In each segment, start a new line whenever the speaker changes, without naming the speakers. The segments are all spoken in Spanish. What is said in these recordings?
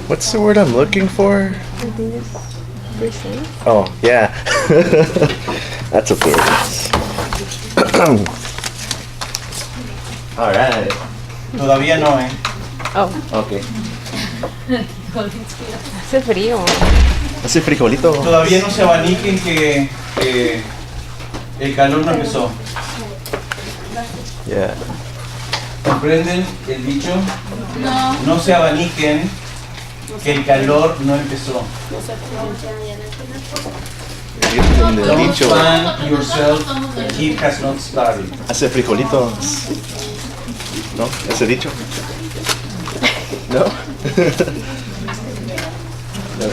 What's the word I'm looking for?
I think it's present.
Oh, yeah. That's okay. All right.
Todavía no,
Oh,
Okay.
hace frío.
Hace frijolito.
Todavía no se abaniquen que el calor no empezó.
Yeah.
¿Comprenden el dicho? No se abaniquen que el calor no empezó.
El
Don't
dicho.
fan yourself, the heat has not started.
Hace frijolitos. ¿No? ¿Ese dicho? ¿No?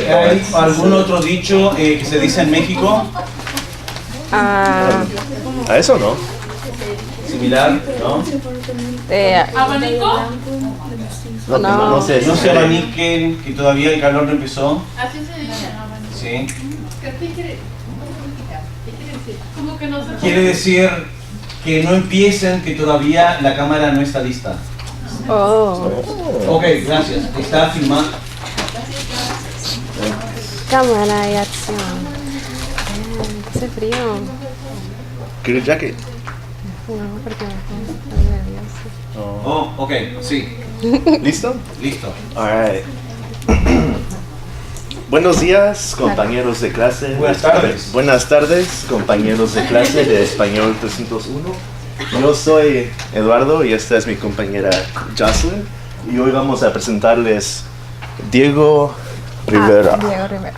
¿Hay algún otro dicho que se dice en México?
Ah,
¿A eso no?
Similar, ¿no?
¿Abanico?
No,
No.
no sé.
No se abaniquen que todavía el calor no empezó.
Así se dice, abanico.
¿Sí?
¿Qué quiere decir? Como que no se
Quiere decir que no empiecen, que todavía la cámara no está lista.
oh,
Ok, gracias. Está filmando.
cámara y acción. Hace frío.
¿Quieres jacket?
No, porque me pongo nerviosa.
Oh, ok, sí.
¿Listo?
Listo.
Alright. Buenos días, compañeros de clase.
Buenas tardes.
Buenas tardes, compañeros de clase de Español 301. Yo soy Eduardo y esta es mi compañera Jocelyn. Y hoy vamos a presentarles Diego Rivera.
Diego Rivera.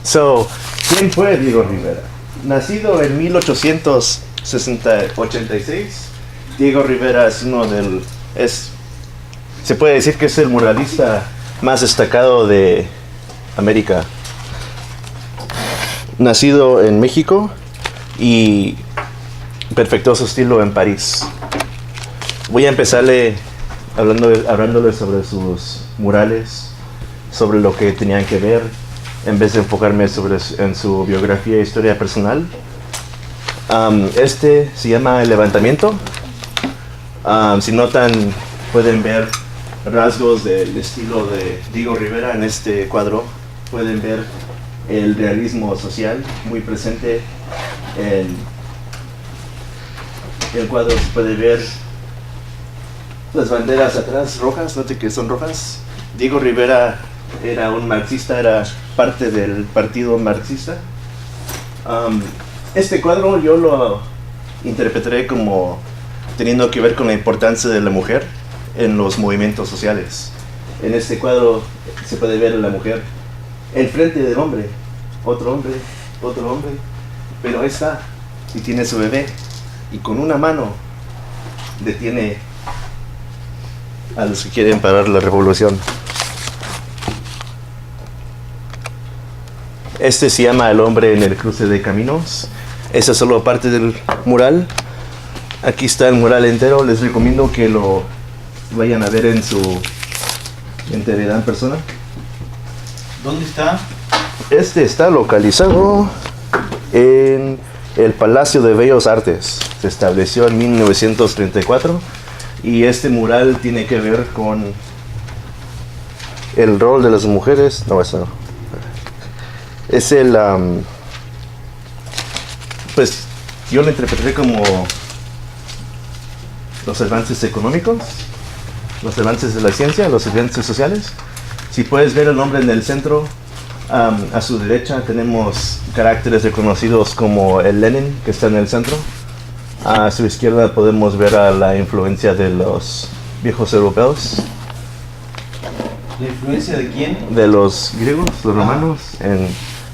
So, ¿quién fue Diego Rivera? Nacido en 1886, Diego Rivera es se puede decir que es el muralista más destacado de América. Nacido en México y perfectó su estilo en París. Voy a empezarle hablándole sobre sus murales, sobre lo que tenían que ver, en vez de enfocarme en su biografía e historia personal. Este se llama El Levantamiento. Si notan, pueden ver rasgos del estilo de Diego Rivera en este cuadro. Pueden ver el realismo social muy presente en el cuadro. Se puede ver las banderas atrás rojas, note que son rojas. Diego Rivera era un marxista, era parte del partido marxista. Este cuadro yo lo interpretaré como teniendo que ver con la importancia de la mujer en los movimientos sociales. En este cuadro se puede ver a la mujer enfrente del hombre, otro hombre, pero ahí está, y tiene su bebé, y con una mano detiene a los que quieren parar la revolución. Este se llama El hombre en el cruce de caminos. Esa es solo parte del mural. Aquí está el mural entero. Les recomiendo que lo vayan a ver en su integridad en persona.
¿Dónde está?
Este está localizado en el Palacio de Bellas Artes. Se estableció en 1934 y este mural tiene que ver con el rol de las mujeres. No, eso no. Es el, pues yo lo interpreté como los avances económicos, los avances de la ciencia, los avances sociales. Si puedes ver el nombre en el centro, a su derecha tenemos caracteres reconocidos como el Lenin, que está en el centro. A su izquierda podemos ver a la influencia de los viejos europeos,
¿La influencia de quién?
de los griegos, los romanos, en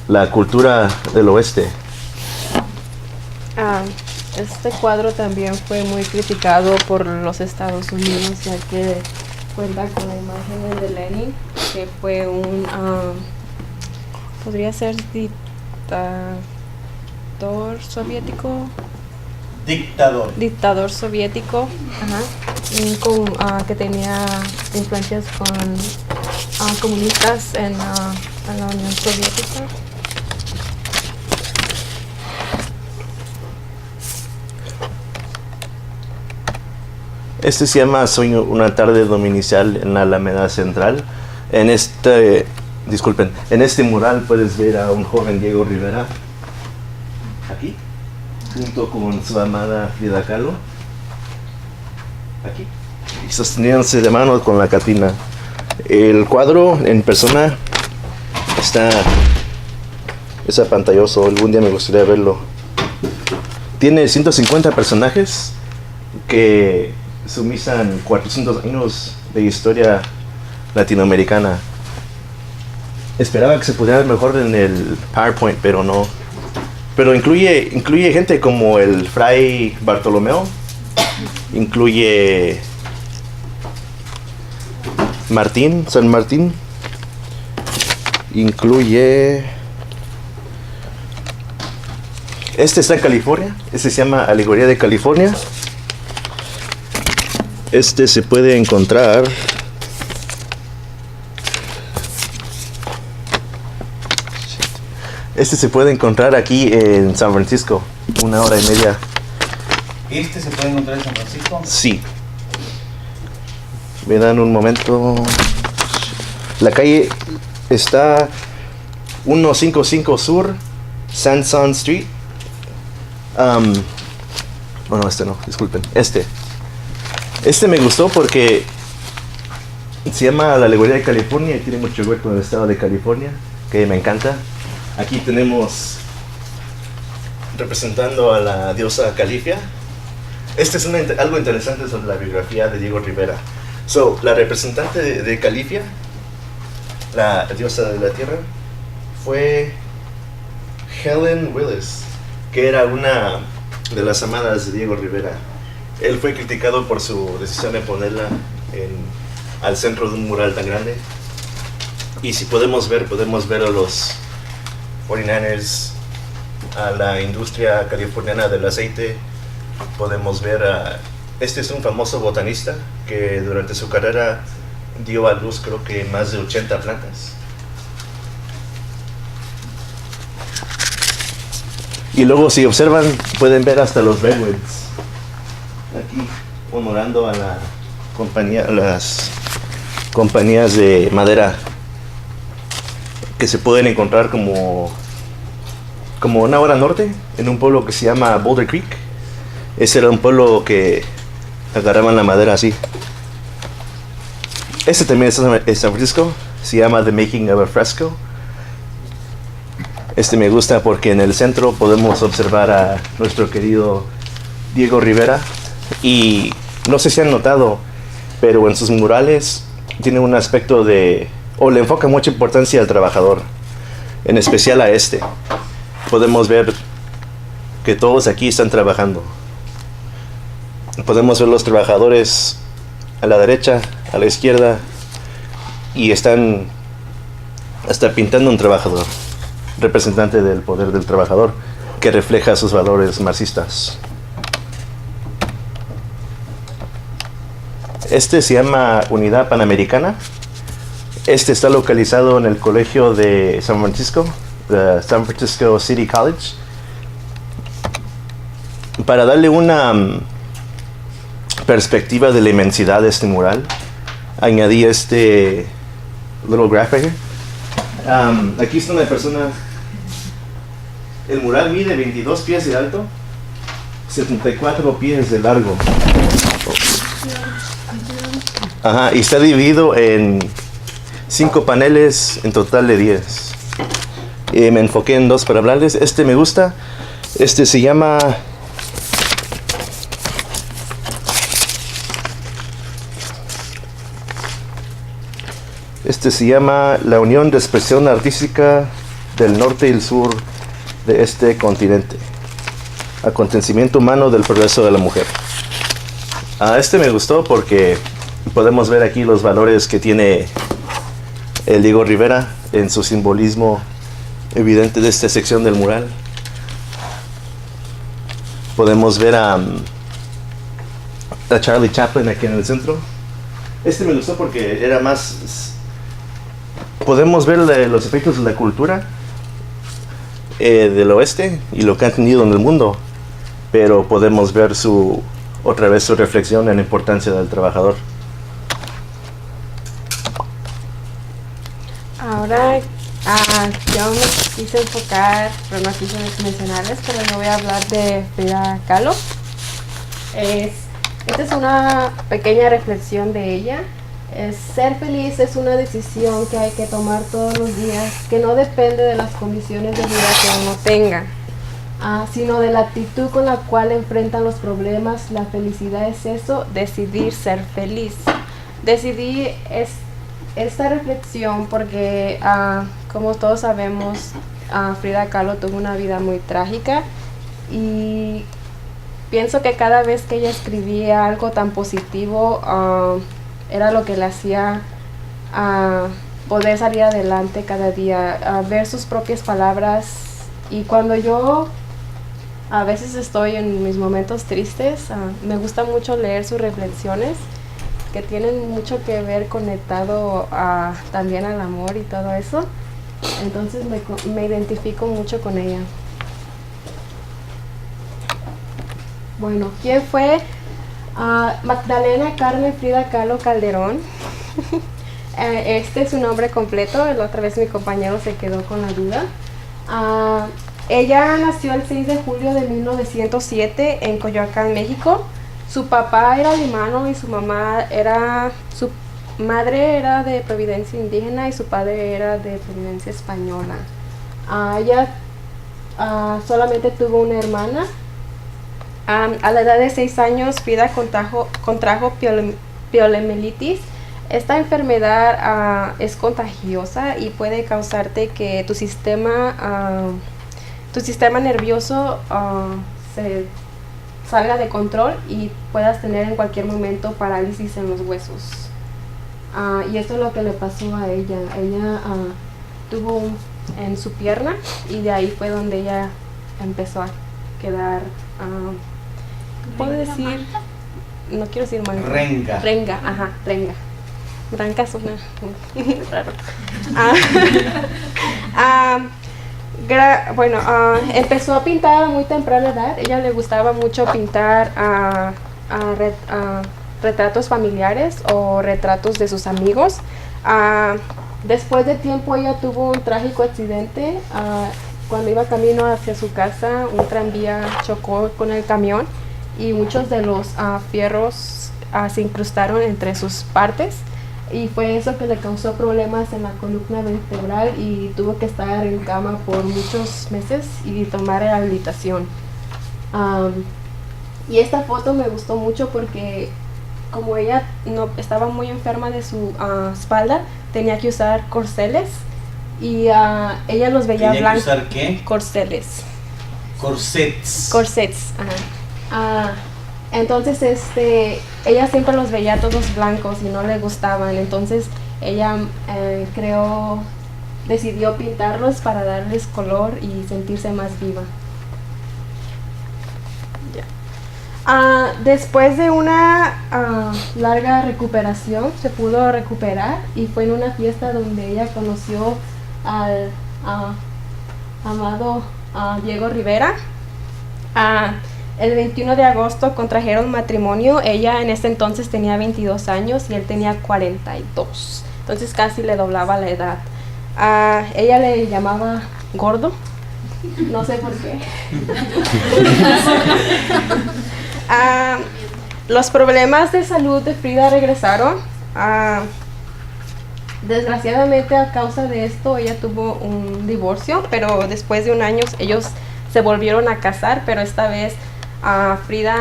la cultura del oeste.
Este cuadro también fue muy criticado por los Estados Unidos, ya que cuenta con la imagen de Lenin, que fue un, podría ser dictador soviético. Dictador soviético, que tenía influencias con comunistas en la Unión Soviética.
Este se llama Sueño una tarde dominical en la Alameda Central. En este mural puedes ver a un joven Diego Rivera, aquí, junto con su amada Frida Kahlo, aquí, y sosteniéndose de mano con la Catrina. El cuadro en persona es apantalloso, algún día me gustaría verlo. Tiene 150 personajes que sumisan 400 años de historia latinoamericana. Esperaba que se pudiera ver mejor en el PowerPoint, pero no. Pero incluye gente como el Fray Bartolomeo, incluye San Martín, incluye... Este está en California, este se llama Alegoría de California. Este se puede encontrar aquí en San Francisco, 1 hora y media.
¿Este se puede encontrar en San Francisco?
Sí. Me dan un momento. La calle está 155 Sur, Sanson Street. Bueno, este no, disculpen. Este me gustó porque se llama La Alegoría de California y tiene mucho que ver con el estado de California, que me encanta. Aquí tenemos representando a la diosa Califia. Este es algo interesante sobre la biografía de Diego Rivera. La representante de Califia, la diosa de la tierra, fue Helen Willis, que era una de las amadas de Diego Rivera. Él fue criticado por su decisión de ponerla al centro de un mural tan grande. Y si podemos ver a los 49ers, a la industria californiana del aceite. Podemos ver este es un famoso botanista que durante su carrera dio a luz creo que más de 80 plantas. Y luego si observan pueden ver hasta los redwoods aquí honorando a las compañías de madera que se pueden encontrar como 1 hora norte en un pueblo que se llama Boulder Creek. Ese era un pueblo que agarraban la madera así. Este también es en San Francisco, se llama The Making of a Fresco. Este me gusta porque en el centro podemos observar a nuestro querido Diego Rivera. Y no sé si han notado, pero en sus murales tiene un aspecto le enfoca mucha importancia al trabajador, en especial a este. Podemos ver que todos aquí están trabajando. Podemos ver los trabajadores a la derecha, a la izquierda, y están hasta pintando un trabajador, representante del poder del trabajador, que refleja sus valores marxistas. Este se llama Unidad Panamericana. Este está localizado en el colegio de San Francisco, San Francisco City College. Para darle una perspectiva de la inmensidad de este mural, añadí este little graphic. Aquí está una persona. El mural mide 22 pies de alto, 74 pies de largo. Ajá, y está dividido en 5 paneles, en total de 10. Me enfoqué en 2 para hablarles. Este me gusta. Este se llama La Unión de Expresión Artística del Norte y el Sur de este continente. Acontecimiento humano del progreso de la mujer. Este me gustó porque podemos ver aquí los valores que tiene el Diego Rivera en su simbolismo evidente de esta sección del mural. Podemos ver a Charlie Chaplin aquí en el centro. Este me gustó porque era más... Podemos ver los efectos de la cultura del oeste y lo que han tenido en el mundo, pero podemos ver su otra vez su reflexión en la importancia del trabajador.
Ahora yo me quise enfocar, pero no quise mencionarles, pero yo voy a hablar de Frida Kahlo. Esta es una pequeña reflexión de ella. Ser feliz es una decisión que hay que tomar todos los días, que no depende de las condiciones de vida que uno tenga, sino de la actitud con la cual enfrentan los problemas. La felicidad es eso, decidir ser feliz. Decidí esta reflexión porque, como todos sabemos, Frida Kahlo tuvo una vida muy trágica y pienso que cada vez que ella escribía algo tan positivo, era lo que le hacía poder salir adelante cada día, ver sus propias palabras. Y cuando yo a veces estoy en mis momentos tristes, me gusta mucho leer sus reflexiones, que tienen mucho que ver conectado también al amor y todo eso. Entonces me identifico mucho con ella. Bueno, ¿quién fue? Magdalena Carmen Frida Kahlo Calderón. Este es su nombre completo. La otra vez mi compañero se quedó con la duda. Ella nació el 6 de julio de 1907 en Coyoacán, México. Su papá era alemán y su madre era de providencia indígena y su padre era de providencia española. Ella solamente tuvo una hermana. A la edad de 6 años, Frida contrajo poliomielitis. Esta enfermedad es contagiosa y puede causarte que tu sistema nervioso se salga de control y puedas tener en cualquier momento parálisis en los huesos. Y esto es lo que le pasó a ella. Ella tuvo en su pierna y de ahí fue donde ella empezó a quedar, ¿puedo decir? No quiero decir manca. Renga, renga. Branca suena raro. Empezó a pintar a muy temprana edad. Ella le gustaba mucho pintar retratos familiares o retratos de sus amigos. Después de tiempo ella tuvo un trágico accidente. Cuando iba camino hacia su casa, un tranvía chocó con el camión y muchos de los fierros se incrustaron entre sus partes, y fue eso que le causó problemas en la columna vertebral y tuvo que estar en cama por muchos meses y tomar rehabilitación. Y esta foto me gustó mucho porque como ella no estaba muy enferma de su espalda, tenía que usar corceles y ella los veía blancos.
¿Tenía que usar qué?
Corceles.
Corsets.
Ajá. Entonces ella siempre los veía todos blancos y no le gustaban. Entonces ella decidió pintarlos para darles color y sentirse más viva. Después de una larga recuperación, se pudo recuperar y fue en una fiesta donde ella conoció al amado Diego Rivera. El 21 de agosto contrajeron matrimonio. Ella en ese entonces tenía 22 años y él tenía 42. Entonces casi le doblaba la edad. Ella le llamaba gordo. No sé por qué. Los problemas de salud de Frida regresaron. Desgraciadamente, a causa de esto, ella tuvo un divorcio, pero después de un año ellos se volvieron a casar, pero esta vez Frida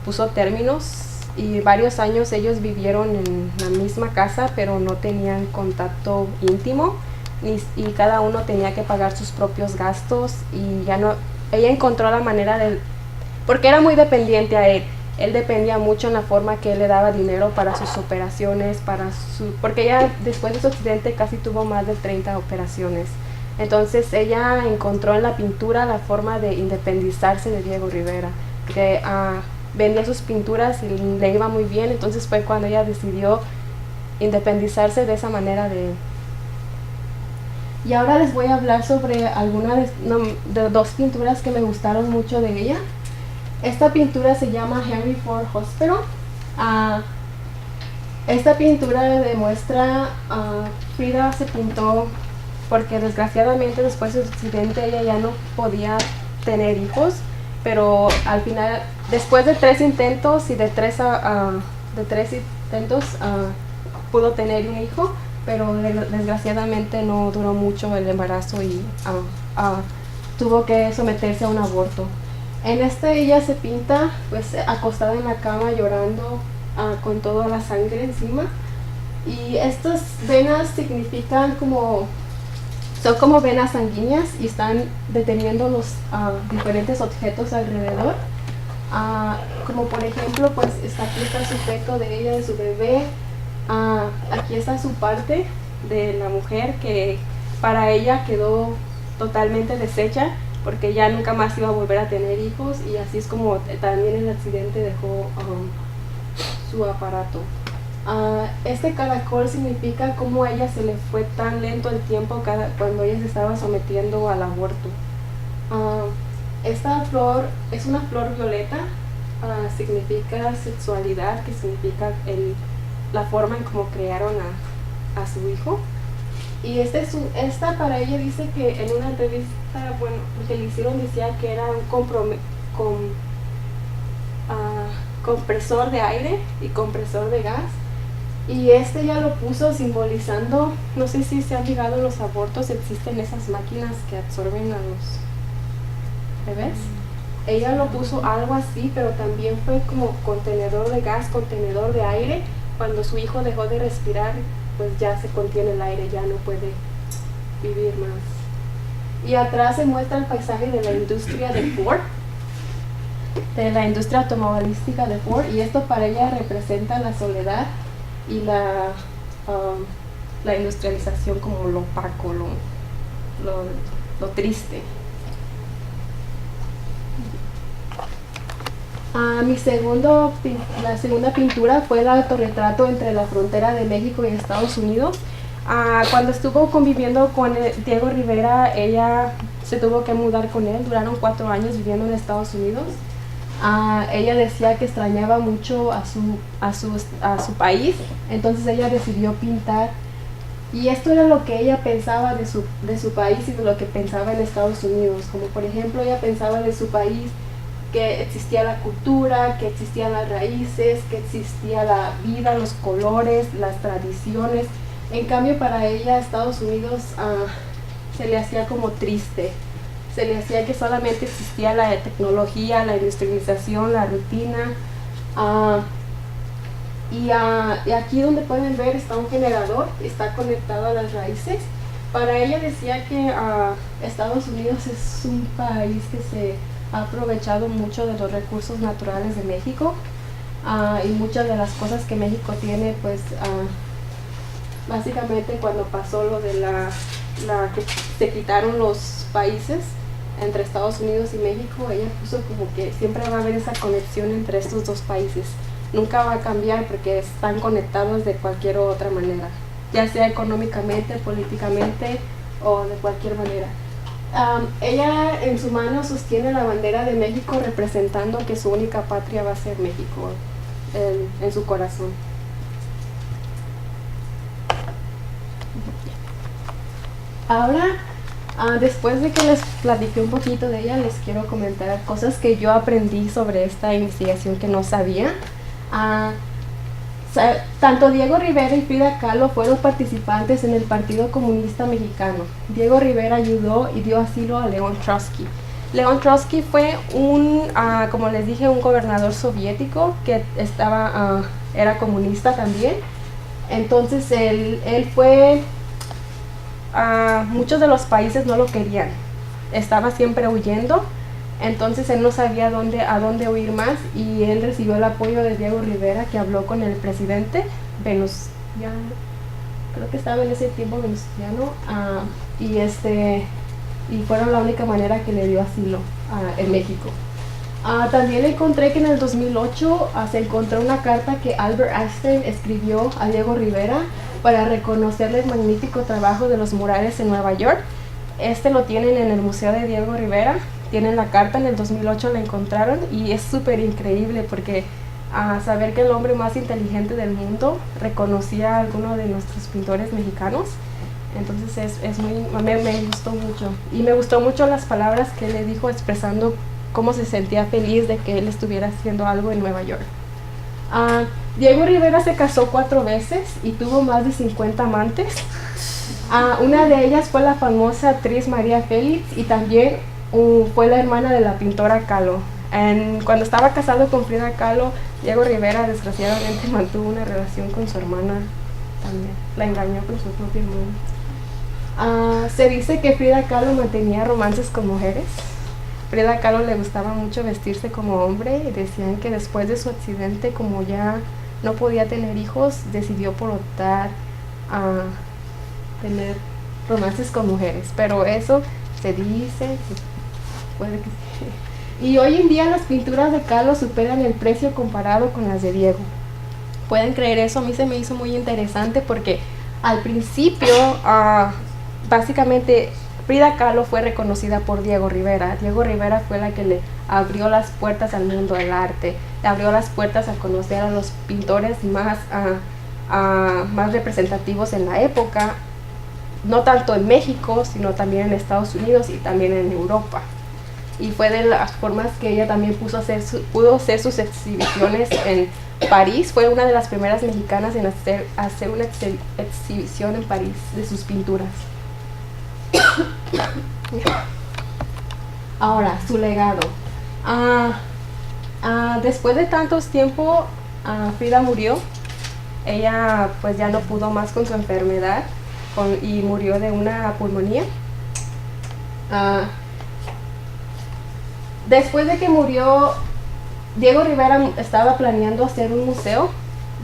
puso términos y varios años ellos vivieron en la misma casa, pero no tenían contacto íntimo y cada uno tenía que pagar sus propios gastos y ella encontró la manera porque era muy dependiente a él. Él dependía mucho en la forma que él le daba dinero para sus operaciones, porque ella después de su accidente casi tuvo más de 30 operaciones. Entonces ella encontró en la pintura la forma de independizarse de Diego Rivera, que vendía sus pinturas y le iba muy bien. Entonces fue cuando ella decidió independizarse de esa manera de él. Y ahora les voy a hablar sobre algunas de dos pinturas que me gustaron mucho de ella. Esta pintura se llama Henry Ford Hospital. Esta pintura demuestra Frida se pintó porque desgraciadamente después del accidente ella ya no podía tener hijos, pero al final, después de 3 intentos y de tres intentos pudo tener un hijo, pero desgraciadamente no duró mucho el embarazo y tuvo que someterse a un aborto. En ella se pinta pues acostada en la cama llorando con toda la sangre encima, y estas venas significan son como venas sanguíneas y están deteniendo los diferentes objetos alrededor, como por ejemplo pues aquí está su feto de ella, de su bebé, aquí está su parte de la mujer que para ella quedó totalmente deshecha porque ya nunca más iba a volver a tener hijos, y así es como también el accidente dejó su aparato. Este caracol significa cómo a ella se le fue tan lento el tiempo cuando ella se estaba sometiendo al aborto. Esta flor es una flor violeta, significa sexualidad, que significa la forma en cómo crearon a su hijo. Y esta para ella dice que en una entrevista, bueno, que le hicieron, decía que era un compresor de aire y compresor de gas. Y ya lo puso simbolizando, no sé si se han fijado, los abortos existen esas máquinas que absorben a los bebés. Ella lo puso algo así, pero también fue como contenedor de gas, contenedor de aire. Cuando su hijo dejó de respirar, pues ya se contiene el aire, ya no puede vivir más. Y atrás se muestra el paisaje de la industria de Ford, de la industria automovilística de Ford, y esto para ella representa la soledad y la industrialización, como lo opaco, lo triste. La segunda pintura fue el autorretrato entre la frontera de México y Estados Unidos. Cuando estuvo conviviendo con Diego Rivera, ella se tuvo que mudar con él. Duraron 4 años viviendo en Estados Unidos. Ella decía que extrañaba mucho a su país, entonces ella decidió pintar. Y esto era lo que ella pensaba de su país y de lo que pensaba en Estados Unidos. Como por ejemplo, ella pensaba de su país que existía la cultura, que existían las raíces, que existía la vida, los colores, las tradiciones. En cambio, para ella Estados Unidos se le hacía como triste. Se le hacía que solamente existía la tecnología, la industrialización, la rutina. Y aquí donde pueden ver está un generador, está conectado a las raíces. Para ella decía que Estados Unidos es un país que se ha aprovechado mucho de los recursos naturales de México, y muchas de las cosas que México tiene, pues básicamente cuando pasó lo de que se quitaron los países entre Estados Unidos y México, ella puso como que siempre va a haber esa conexión entre estos dos países, nunca va a cambiar porque están conectados de cualquier otra manera, ya sea económicamente, políticamente o de cualquier manera. Ella en su mano sostiene la bandera de México, representando que su única patria va a ser México en su corazón. Ahora, después de que les platiqué un poquito de ella, les quiero comentar cosas que yo aprendí sobre esta investigación que no sabía. Tanto Diego Rivera y Frida Kahlo fueron participantes en el Partido Comunista Mexicano. Diego Rivera ayudó y dio asilo a León Trotsky. León Trotsky fue como les dije, un gobernador soviético que era comunista también. Entonces él fue, muchos de los países no lo querían, estaba siempre huyendo. Entonces él no sabía a dónde huir más, y él recibió el apoyo de Diego Rivera, que habló con el presidente venustiano, creo que estaba en ese tiempo venustiano, y fueron la única manera que le dio asilo en México. También encontré que en el 2008 se encontró una carta que Albert Einstein escribió a Diego Rivera para reconocerle el magnífico trabajo de los murales en Nueva York. Lo tienen en el Museo de Diego Rivera, tienen la carta, en el 2008 la encontraron y es súper increíble porque saber que el hombre más inteligente del mundo reconocía a alguno de nuestros pintores mexicanos. Entonces me gustó mucho, y me gustó mucho las palabras que él le dijo expresando cómo se sentía feliz de que él estuviera haciendo algo en Nueva York. Diego Rivera se casó 4 veces y tuvo más de 50 amantes. Una de ellas fue la famosa actriz María Félix, y también fue la hermana de la pintora Kahlo. Cuando estaba casado con Frida Kahlo, Diego Rivera desgraciadamente mantuvo una relación con su hermana también. La engañó con su propia hermana. Se dice que Frida Kahlo mantenía romances con mujeres. Frida Kahlo le gustaba mucho vestirse como hombre, y decían que después de su accidente, como ya no podía tener hijos, decidió por optar a tener romances con mujeres. Pero eso se dice, puede que sí. Y hoy en día las pinturas de Kahlo superan el precio comparado con las de Diego. ¿Pueden creer eso? A mí se me hizo muy interesante porque al principio, básicamente, Frida Kahlo fue reconocida por Diego Rivera. Diego Rivera fue la que le abrió las puertas al mundo del arte, le abrió las puertas a conocer a los pintores más representativos en la época, no tanto en México, sino también en Estados Unidos y también en Europa. Y fue de las formas que ella también pudo hacer sus exhibiciones en París. Fue una de las primeras mexicanas en hacer una exhibición en París de sus pinturas. Ahora, su legado. Después de tantos tiempo, Frida murió. Ella pues ya no pudo más con su enfermedad y murió de una pulmonía. Después de que murió, Diego Rivera estaba planeando hacer un museo.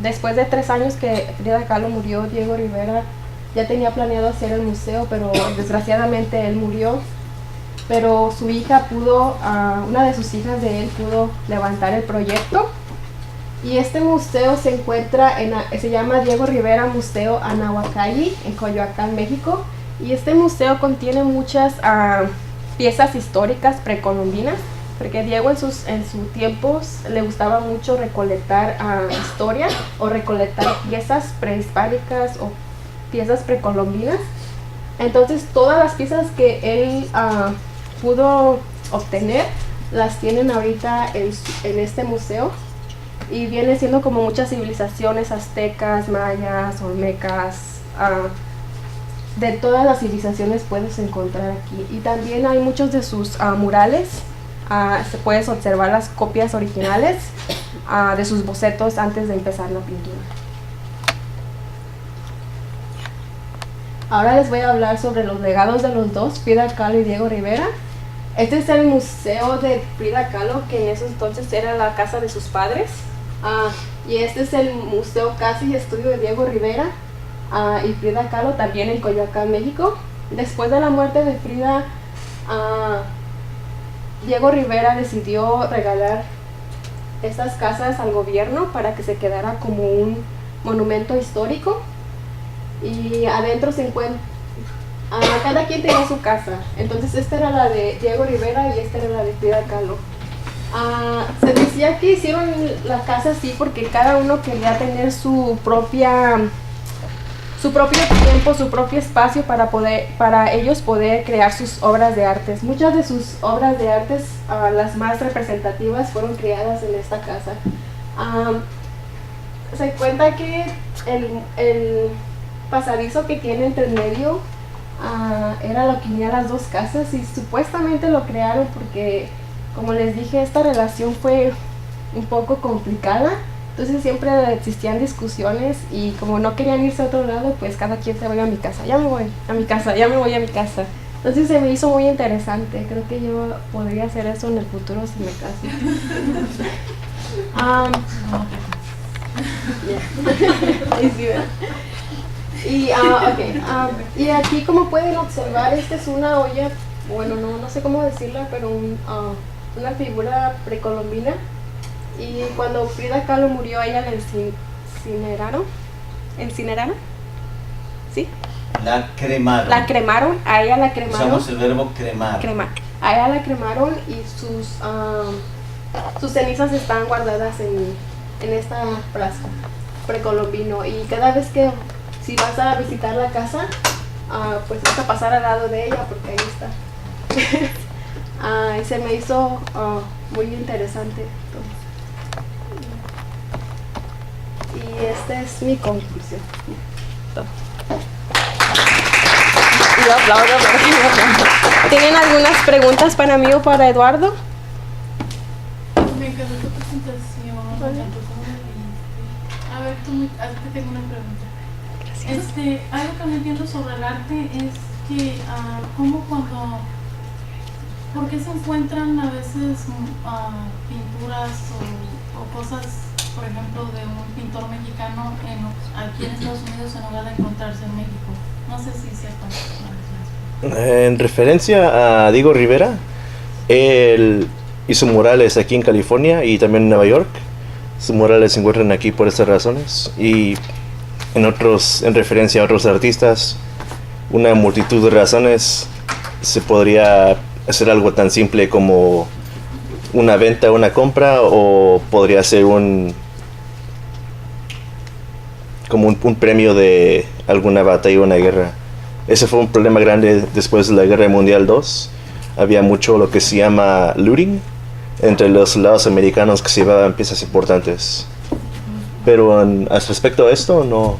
Después de 3 años que Frida Kahlo murió, Diego Rivera ya tenía planeado hacer el museo, pero desgraciadamente él murió. Pero su hija una de sus hijas de él pudo levantar el proyecto. Y este museo se llama Diego Rivera Museo Anahuacalli, en Coyoacán, México. Y este museo contiene muchas piezas históricas precolombinas, porque Diego en sus tiempos le gustaba mucho recolectar historia o recolectar piezas prehispánicas o piezas precolombinas. Entonces todas las piezas que él pudo obtener las tienen ahorita en este museo, y viene siendo como muchas civilizaciones aztecas, mayas, olmecas, de todas las civilizaciones puedes encontrar aquí. Y también hay muchos de sus murales. Se puedes observar las copias originales de sus bocetos antes de empezar la pintura. Ahora les voy a hablar sobre los legados de los dos, Frida Kahlo y Diego Rivera. Este es el museo de Frida Kahlo, que en esos entonces era la casa de sus padres. Y este es el museo casa y estudio de Diego Rivera y Frida Kahlo, también en Coyoacán, México. Después de la muerte de Frida, Diego Rivera decidió regalar estas casas al gobierno para que se quedara como un monumento histórico. Y adentro se encuentra, cada quien tenía su casa. Entonces esta era la de Diego Rivera y esta era la de Frida Kahlo. Se decía que hicieron la casa así porque cada uno quería tener su propio tiempo, su propio espacio para ellos poder crear sus obras de arte. Muchas de sus obras de arte, las más representativas, fueron creadas en esta casa. Se cuenta que el pasadizo que tiene entre el medio era lo que unía las dos casas, y supuestamente lo crearon porque, como les dije, esta relación fue un poco complicada. Entonces siempre existían discusiones, y como no querían irse a otro lado, pues cada quien se voy a mi casa, ya me voy a mi casa, ya me voy a mi casa. Entonces se me hizo muy interesante. Creo que yo podría hacer eso en el futuro si me caso. Ahí sí, ¿verdad? Y aquí, como pueden observar, esta es una olla, bueno, no sé cómo decirla, pero una figura precolombina. Y cuando Frida Kahlo murió, a ella la incineraron. ¿Incineraron? ¿Sí?
La cremaron.
La cremaron, a ella la cremaron.
Usamos el verbo cremar.
Cremar. A ella la cremaron y sus cenizas están guardadas en esta frasco precolombino, y cada vez que si vas a visitar la casa, pues vas a pasar al lado de ella porque ahí está. Y se me hizo muy interesante. Y esta es mi conclusión. Y yo aplaudo, pero sí, yo aplaudo. ¿Tienen algunas preguntas para mí o para Eduardo?
Me encantó tu presentación, me encantó cómo lo viste. A ver, te tengo una pregunta. Algo que no entiendo sobre el arte es que, ¿por qué se encuentran a veces pinturas o cosas, por ejemplo, de un pintor mexicano aquí en Estados Unidos en lugar de encontrarse en México? No sé si sepan.
En referencia a Diego Rivera, él hizo murales aquí en California y también en Nueva York. Sus murales se encuentran aquí por estas razones, y en referencia a otros artistas, una multitud de razones. Se podría hacer algo tan simple como una venta o una compra, o podría ser un premio de alguna batalla o una guerra. Ese fue un problema grande después de la Guerra Mundial II. Había mucho lo que se llama looting entre los soldados americanos que se llevaban piezas importantes. Pero respecto a esto, no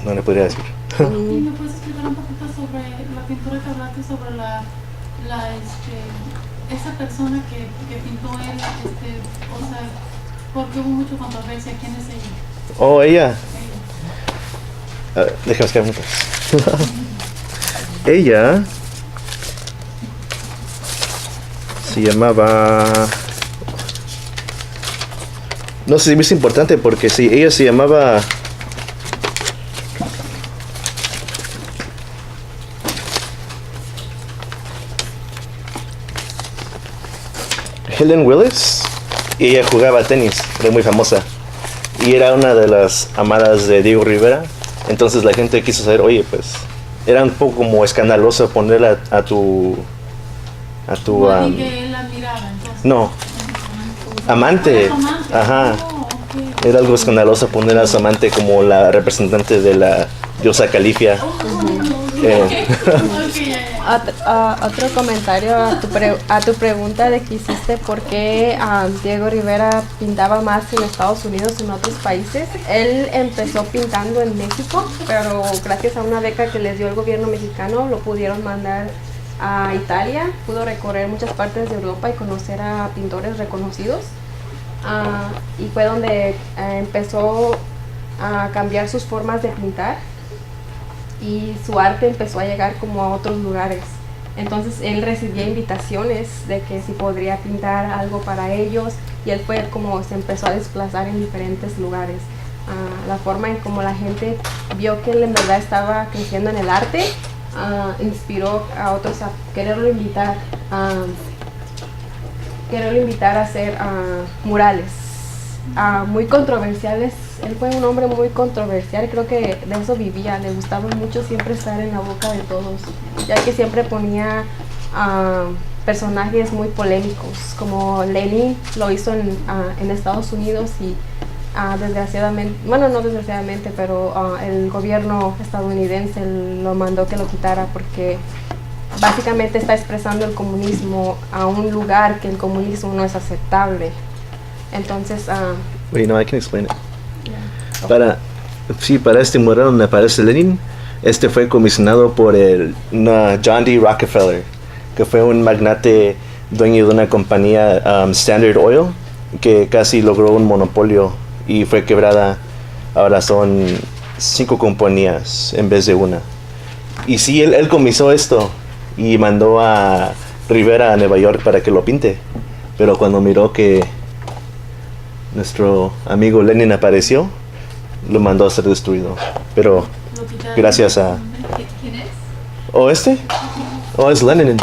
le podría decir.
¿Y me puedes explicar un poquito sobre la pintura que hablaste, sobre esa persona que pintó él, o sea, porque hubo mucha controversia? ¿Quién es ella?
Oh, ella. Déjame buscar minutos. Ella se llamaba... No sé si es importante porque sí, ella se llamaba... Helen Willis, y ella jugaba tenis, era muy famosa, y era una de las amadas de Diego Rivera. Entonces la gente quiso saber, oye, pues era un poco como escandaloso ponerla a tu
No, que él admiraba, entonces.
no, amante. Ajá.
Okay.
Era algo escandaloso poner a su amante como la representante de la diosa Califia.
Otro comentario a tu pregunta de que hiciste por qué Diego Rivera pintaba más en Estados Unidos que en otros países. Él empezó pintando en México, pero gracias a una beca que les dio el gobierno mexicano lo pudieron mandar a Italia. Pudo recorrer muchas partes de Europa y conocer a pintores reconocidos. Y fue donde empezó a cambiar sus formas de pintar, y su arte empezó a llegar como a otros lugares. Entonces él recibía invitaciones de que si podría pintar algo para ellos, y él fue como se empezó a desplazar en diferentes lugares. La forma en como la gente vio que él en verdad estaba creciendo en el arte inspiró a otros a quererlo invitar a hacer murales muy controversiales. Él fue un hombre muy controversial, creo que de eso vivía, le gustaba mucho siempre estar en la boca de todos, ya que siempre ponía personajes muy polémicos, como Lenin lo hizo en Estados Unidos, y desgraciadamente, bueno, no desgraciadamente, pero el gobierno estadounidense lo mandó que lo quitara porque básicamente está expresando el comunismo a un lugar que el comunismo no es aceptable. Entonces,
Wait, no, I can explain it. Para este mural donde aparece Lenin, fue comisionado por John D. Rockefeller, que fue un magnate dueño de una compañía, Standard Oil, que casi logró un monopolio y fue quebrada. Ahora son 5 compañías en vez de una. Y sí, él comisó esto y mandó a Rivera a Nueva York para que lo pinte. Pero cuando miró que nuestro amigo Lenin apareció, lo mandó a ser destruido. Pero gracias a...
¿Quién es?
¿Oh, Oh, es Lenin.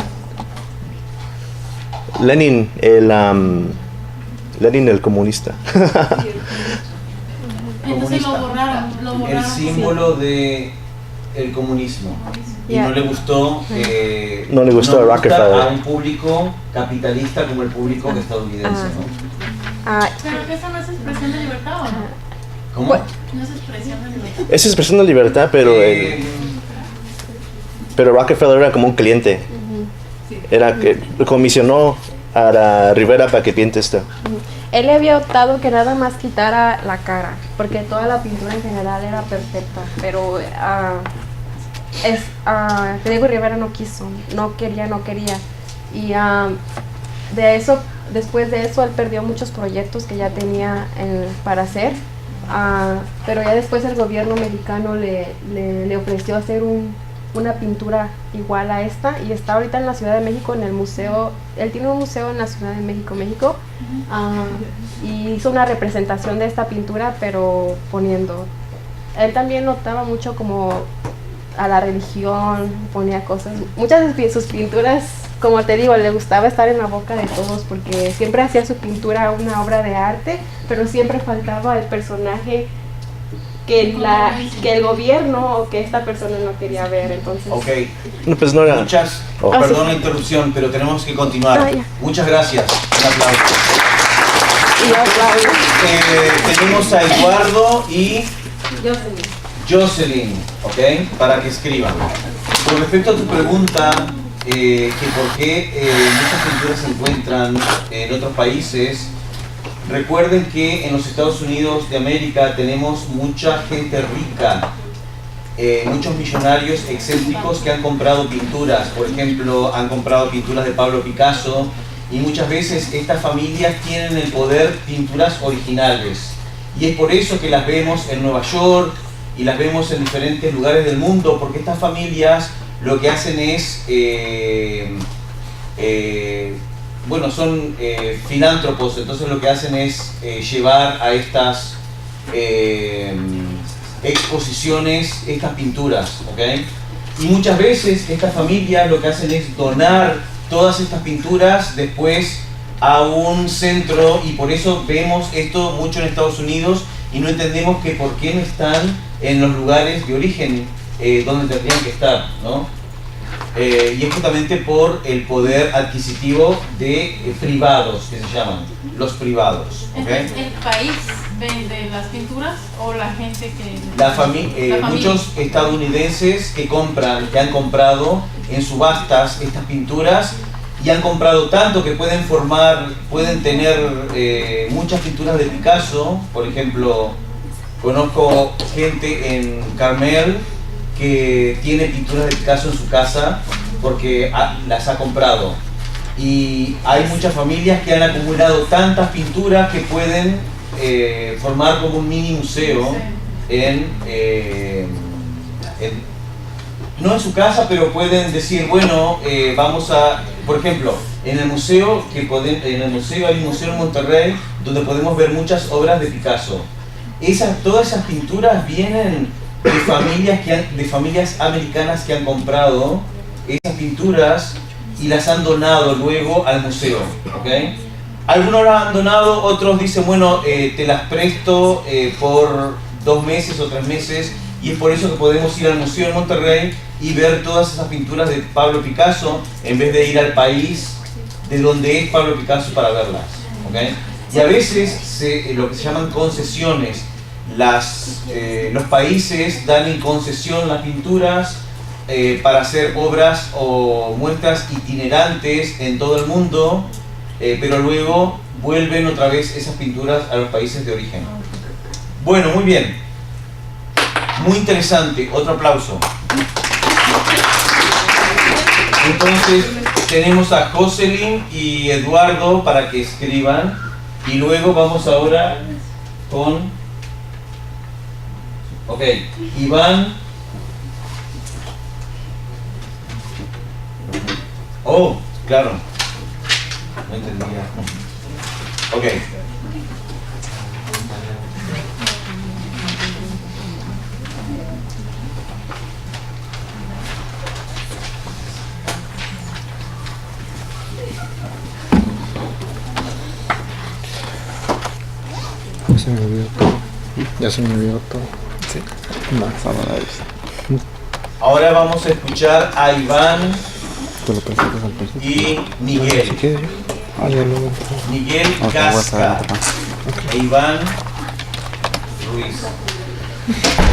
Lenin, el comunista.
Entonces lo borraron.
El símbolo de el comunismo. Y
Yeah.
no le gustó,
No le gustó a
gusta
Rockefeller.
a un público capitalista como el público estadounidense, ¿no?
Pero que eso no es expresión de libertad, ¿o no?
¿Cómo?
No es expresión de libertad.
Es expresión de libertad, pero Rockefeller era como un cliente. Era que comisionó a la Rivera para que pinte esto.
Él le había optado que nada más quitara la cara, porque toda la pintura en general era perfecta, pero Diego Rivera no quiso, no quería. Y después de eso, él perdió muchos proyectos que ya tenía para hacer, pero ya después el gobierno mexicano le ofreció hacer una pintura igual a esta, y está ahorita en la Ciudad de México en el museo. Él tiene un museo en la Ciudad de México, y hizo una representación de esta pintura, pero poniendo, él también notaba mucho como a la religión, ponía cosas, muchas de sus pinturas, como te digo, le gustaba estar en la boca de todos, porque siempre hacía su pintura una obra de arte, pero siempre faltaba el personaje que el gobierno o que esta persona no quería ver. Entonces,
Ok.
No, pues no era.
Perdón la interrupción, pero tenemos que continuar.
Ya.
Muchas gracias. Un aplauso.
y yo aplaudo.
Tenemos a Eduardo y Jocelyn, ¿ok? Para que escriban. Con respecto a tu pregunta, que por qué muchas pinturas se encuentran en otros países, recuerden que en los Estados Unidos de América tenemos mucha gente rica, muchos millonarios excéntricos que han comprado pinturas. Por ejemplo, han comprado pinturas de Pablo Picasso, y muchas veces estas familias tienen el poder pinturas originales. Y es por eso que las vemos en Nueva York y las vemos en diferentes lugares del mundo, porque estas familias lo que hacen es, son filántropos, entonces lo que hacen es llevar a estas exposiciones estas pinturas, ¿ok? Y muchas veces estas familias lo que hacen es donar todas estas pinturas después a un centro, y por eso vemos esto mucho en Estados Unidos y no entendemos que por qué no están en los lugares de origen donde tendrían que estar, ¿no? Y es justamente por el poder adquisitivo de privados, que se llaman los privados, ¿okay?
¿El país vende las pinturas o la gente que...?
La familia. Muchos estadounidenses que han comprado en subastas estas pinturas, y han comprado tanto que pueden tener muchas pinturas de Picasso. Por ejemplo, conozco gente en Carmel que tiene pinturas de Picasso en su casa porque las ha comprado, y hay muchas familias que han acumulado tantas pinturas que pueden formar como un mini museo no en su casa, pero pueden decir, bueno, vamos a, por ejemplo, en el museo hay un museo en Monterrey donde podemos ver muchas obras de Picasso. Todas esas pinturas vienen de familias americanas que han comprado esas pinturas y las han donado luego al museo, ¿ok? Algunos las han donado, otros dicen, bueno, te las presto por 2 meses o 3 meses, y es por eso que podemos ir al museo en Monterrey y ver todas esas pinturas de Pablo Picasso en vez de ir al país de donde es Pablo Picasso para verlas, ¿ok? Y a veces lo que se llaman concesiones. Los países dan en concesión las pinturas para hacer obras o muestras itinerantes en todo el mundo, pero luego vuelven otra vez esas pinturas a los países de origen. Bueno, muy bien. Muy interesante. Otro aplauso. Entonces, tenemos a Jocelyn y Eduardo para que escriban, y luego vamos ahora con... Ok, Iván. Oh, claro. No entendía. Ok.
Se me olvidó todo. Ya se me olvidó todo. Sí. No, esa no la he visto.
Ahora vamos a escuchar a Iván y Miguel. Miguel Casca e Iván Ruiz.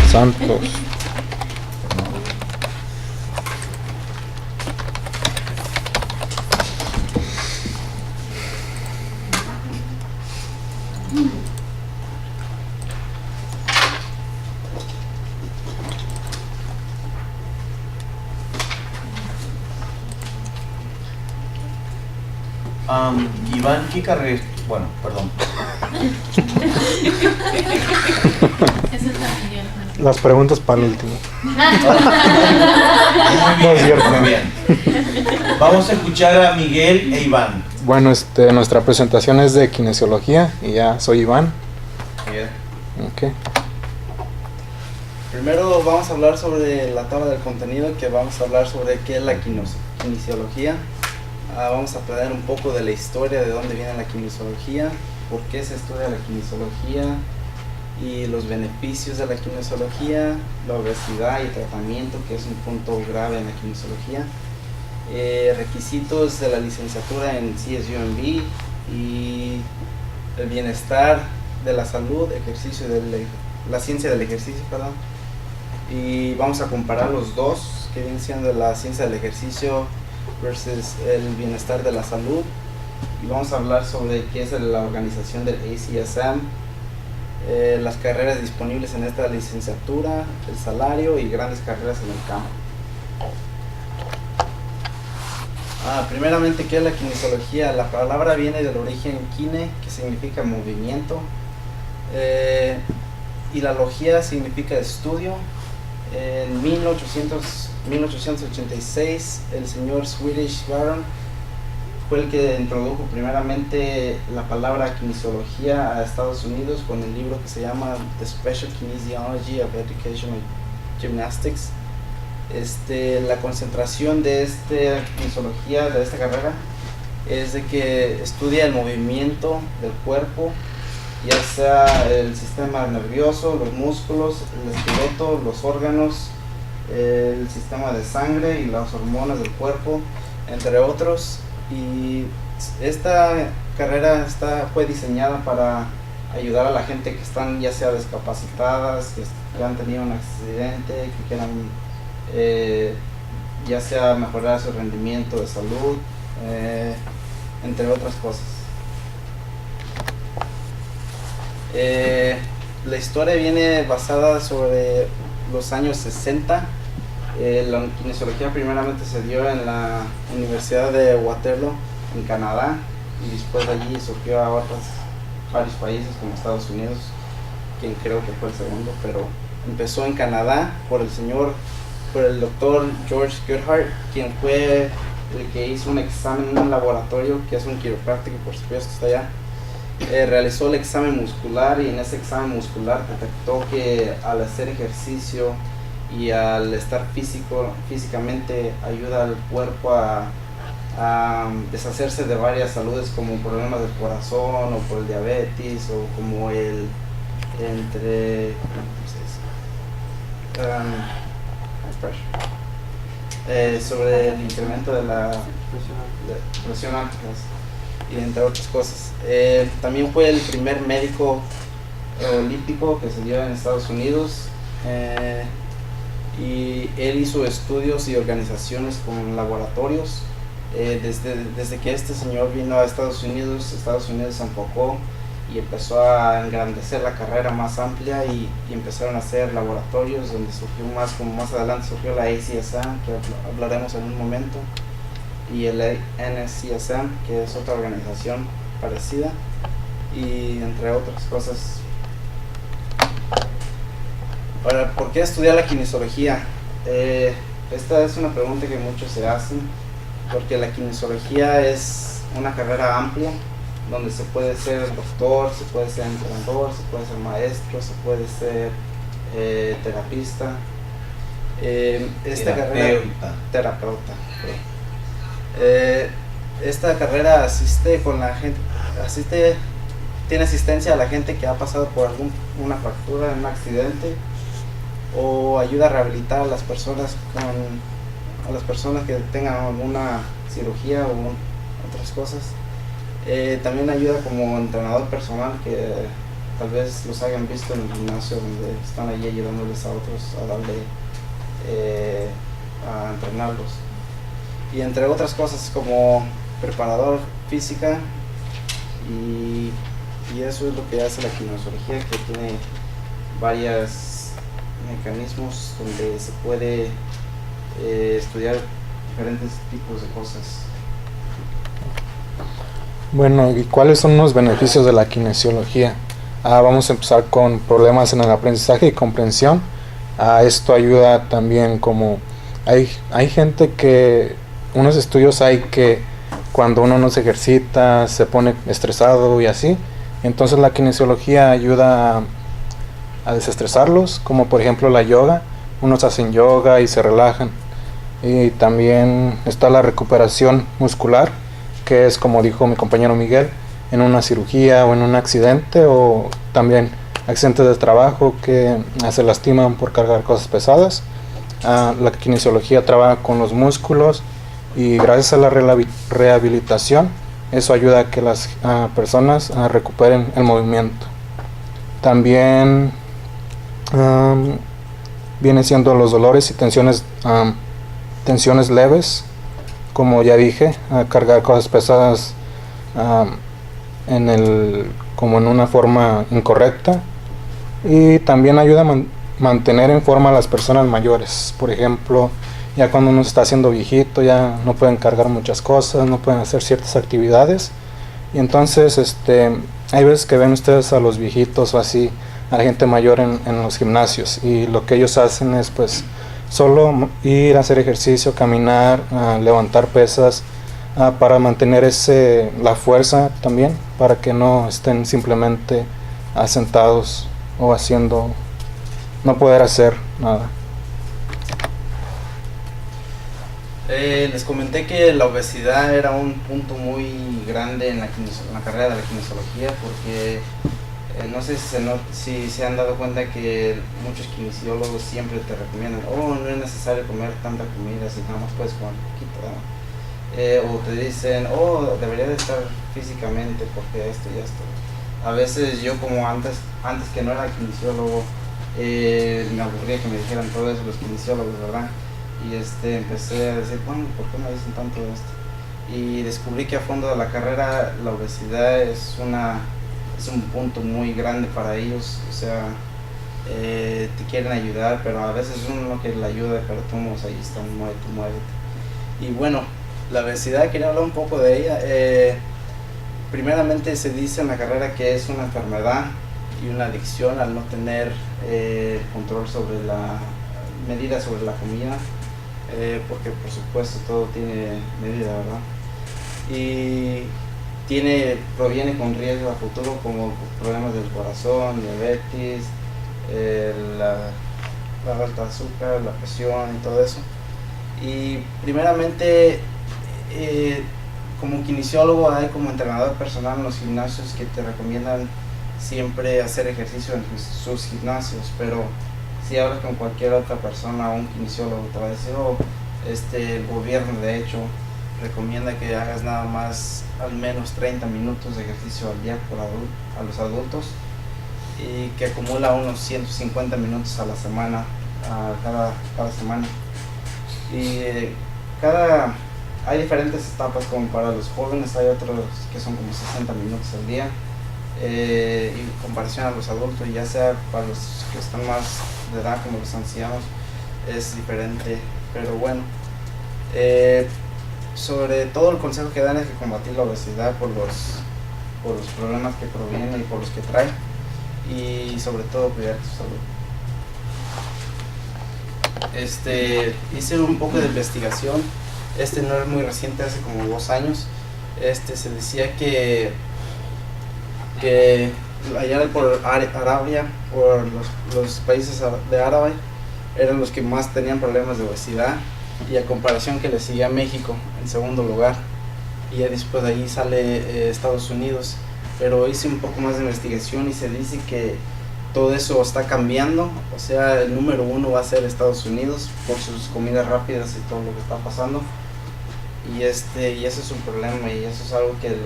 Santos.
Iván, ¿qué carrera? Bueno, perdón.
Ese es San Miguel.
Las preguntas para el último.
Muy
No es cierto.
muy bien. Vamos a escuchar a Miguel e Iván.
Bueno, nuestra presentación es de kinesiología y ya soy Iván.
Bien.
Ok.
Primero vamos a hablar sobre la tabla del contenido, que vamos a hablar sobre qué es la kinesiología. Vamos a aprender un poco de la historia, de dónde viene la kinesiología, por qué se estudia la kinesiología y los beneficios de la kinesiología, la obesidad y tratamiento, que es un punto grave en la kinesiología, requisitos de la licenciatura en CSUMB y el bienestar de la salud, ejercicio la ciencia del ejercicio, perdón. Y vamos a comparar los dos, que vienen siendo la ciencia del ejercicio versus el bienestar de la salud, y vamos a hablar sobre qué es la organización del ACSM, las carreras disponibles en esta licenciatura, el salario y grandes carreras en el campo. Primeramente, ¿qué es la kinesiología? La palabra viene del origen kine, que significa movimiento, y la logía significa estudio. En 1886 el señor Swedish Baron fue el que introdujo primeramente la palabra kinesiología a Estados Unidos con el libro que se llama The Special Kinesiology of Educational Gymnastics. La concentración de esta kinesiología, de esta carrera, es de que estudia el movimiento del cuerpo, ya sea el sistema nervioso, los músculos, el esqueleto, los órganos, el sistema de sangre y las hormonas del cuerpo, entre otros. Y esta carrera fue diseñada para ayudar a la gente que están ya sea discapacitadas, que han tenido un accidente, que quieran ya sea mejorar su rendimiento de salud, entre otras cosas. La historia viene basada sobre los años 60. La kinesiología primeramente se dio en la Universidad de Waterloo, en Canadá, y después de allí surgió a varios países como Estados Unidos, quien creo que fue el segundo, pero empezó en Canadá por el doctor George Goodhart, quien fue el que hizo un examen en un laboratorio, que es un quiropráctico, por supuesto, está allá. Realizó el examen muscular, y en ese examen muscular detectó que al hacer ejercicio y al estar físicamente ayuda al cuerpo a deshacerse de varias saludes, como problemas del corazón o por el diabetes o como sobre el incremento de la presión alta, y entre otras cosas. También fue el primer médico olímpico que se dio en Estados Unidos, y él hizo estudios y organizaciones con laboratorios. Desde que este señor vino a Estados Unidos se enfocó y empezó a engrandecer la carrera más amplia, y empezaron a hacer laboratorios donde surgió como más adelante surgió la ACSM, que hablaremos en un momento, y el NSCSM, que es otra organización parecida, y entre otras cosas. Ahora, ¿por qué estudiar la kinesiología? Esta es una pregunta que muchos se hacen, porque la kinesiología es una carrera amplia, donde se puede ser doctor, se puede ser entrenador, se puede ser maestro, se puede ser terapista. Terapeuta. Esta carrera tiene asistencia a la gente que ha pasado por una fractura en un accidente, o ayuda a rehabilitar a las personas que tengan alguna cirugía o otras cosas. También ayuda como entrenador personal, que tal vez los hayan visto en el gimnasio donde están allí ayudándoles a otros a entrenarlos. Y entre otras cosas como preparador física, y eso es lo que hace la kinesiología, que tiene varios mecanismos donde se puede estudiar diferentes tipos de cosas.
Bueno, ¿y cuáles son los beneficios de la kinesiología? Vamos a empezar con problemas en el aprendizaje y comprensión. Esto ayuda también, como hay gente que, unos estudios hay que cuando uno no se ejercita se pone estresado y así, entonces la kinesiología ayuda a desestresarlos, como por ejemplo la yoga. Unos hacen yoga y se relajan. Y también está la recuperación muscular, que es, como dijo mi compañero Miguel, en una cirugía o en un accidente, o también accidentes de trabajo que se lastiman por cargar cosas pesadas. La kinesiología trabaja con los músculos, y gracias a la rehabilitación eso ayuda a que las personas recuperen el movimiento. También viene siendo los dolores y tensiones leves, como ya dije, cargar cosas pesadas como en una forma incorrecta. Y también ayuda a mantener en forma a las personas mayores. Por ejemplo, ya cuando uno está haciendo viejito, ya no pueden cargar muchas cosas, no pueden hacer ciertas actividades, y entonces hay veces que ven ustedes a los viejitos o así, a la gente mayor en los gimnasios, y lo que ellos hacen es pues solo ir a hacer ejercicio, caminar, levantar pesas, para mantener la fuerza también, para que no estén simplemente sentados o no poder hacer nada.
Les comenté que la obesidad era un punto muy grande en la carrera de la kinesiología, porque no sé si se han dado cuenta que muchos kinesiólogos siempre te recomiendan, no es necesario comer tanta comida, si nada más puedes comer poquito, o te dicen, debería de estar físicamente porque esto y esto. A veces yo, como antes que no era kinesiólogo, me aburría que me dijeran todo eso los kinesiólogos, ¿verdad? Y empecé a decir, bueno, ¿por qué me dicen tanto esto? Y descubrí que a fondo de la carrera la obesidad es un punto muy grande para ellos. O sea, te quieren ayudar, pero a veces uno no quiere la ayuda, pero todos ahí están, muévete. Y bueno, la obesidad, quería hablar un poco de ella. Primeramente se dice en la carrera que es una enfermedad y una adicción al no tener control sobre la medida sobre la comida, porque por supuesto todo tiene medida, ¿verdad? Y proviene con riesgo a futuro, como problemas del corazón, diabetes, la alta azúcar, la presión y todo eso. Y primeramente, como kinesiólogo, hay como entrenador personal en los gimnasios que te recomiendan siempre hacer ejercicio en sus gimnasios, pero si hablas con cualquier otra persona o un kinesiólogo, te va a decir, el gobierno de hecho recomienda que hagas nada más al menos 30 minutos de ejercicio al día a los adultos, y que acumula unos 150 minutos a la semana, cada semana. Y hay diferentes etapas, como para los jóvenes hay otros que son como 60 minutos al día, y en comparación a los adultos, ya sea para los que están más de edad como los ancianos, es diferente. Pero bueno, sobre todo el consejo que dan es que combatir la obesidad por los problemas que provienen y por los que trae, y sobre todo cuidar tu salud. Hice un poco de investigación, no es muy reciente, hace como 2 años. Se decía que allá por Arabia, por los países de Árabe, eran los que más tenían problemas de obesidad, y a comparación que le sigue a México en segundo lugar, y ya después de ahí sale Estados Unidos. Pero hice un poco más de investigación y se dice que todo eso está cambiando. O sea, el número uno va a ser Estados Unidos por sus comidas rápidas y todo lo que está pasando. Y ese es un problema, y eso es algo que en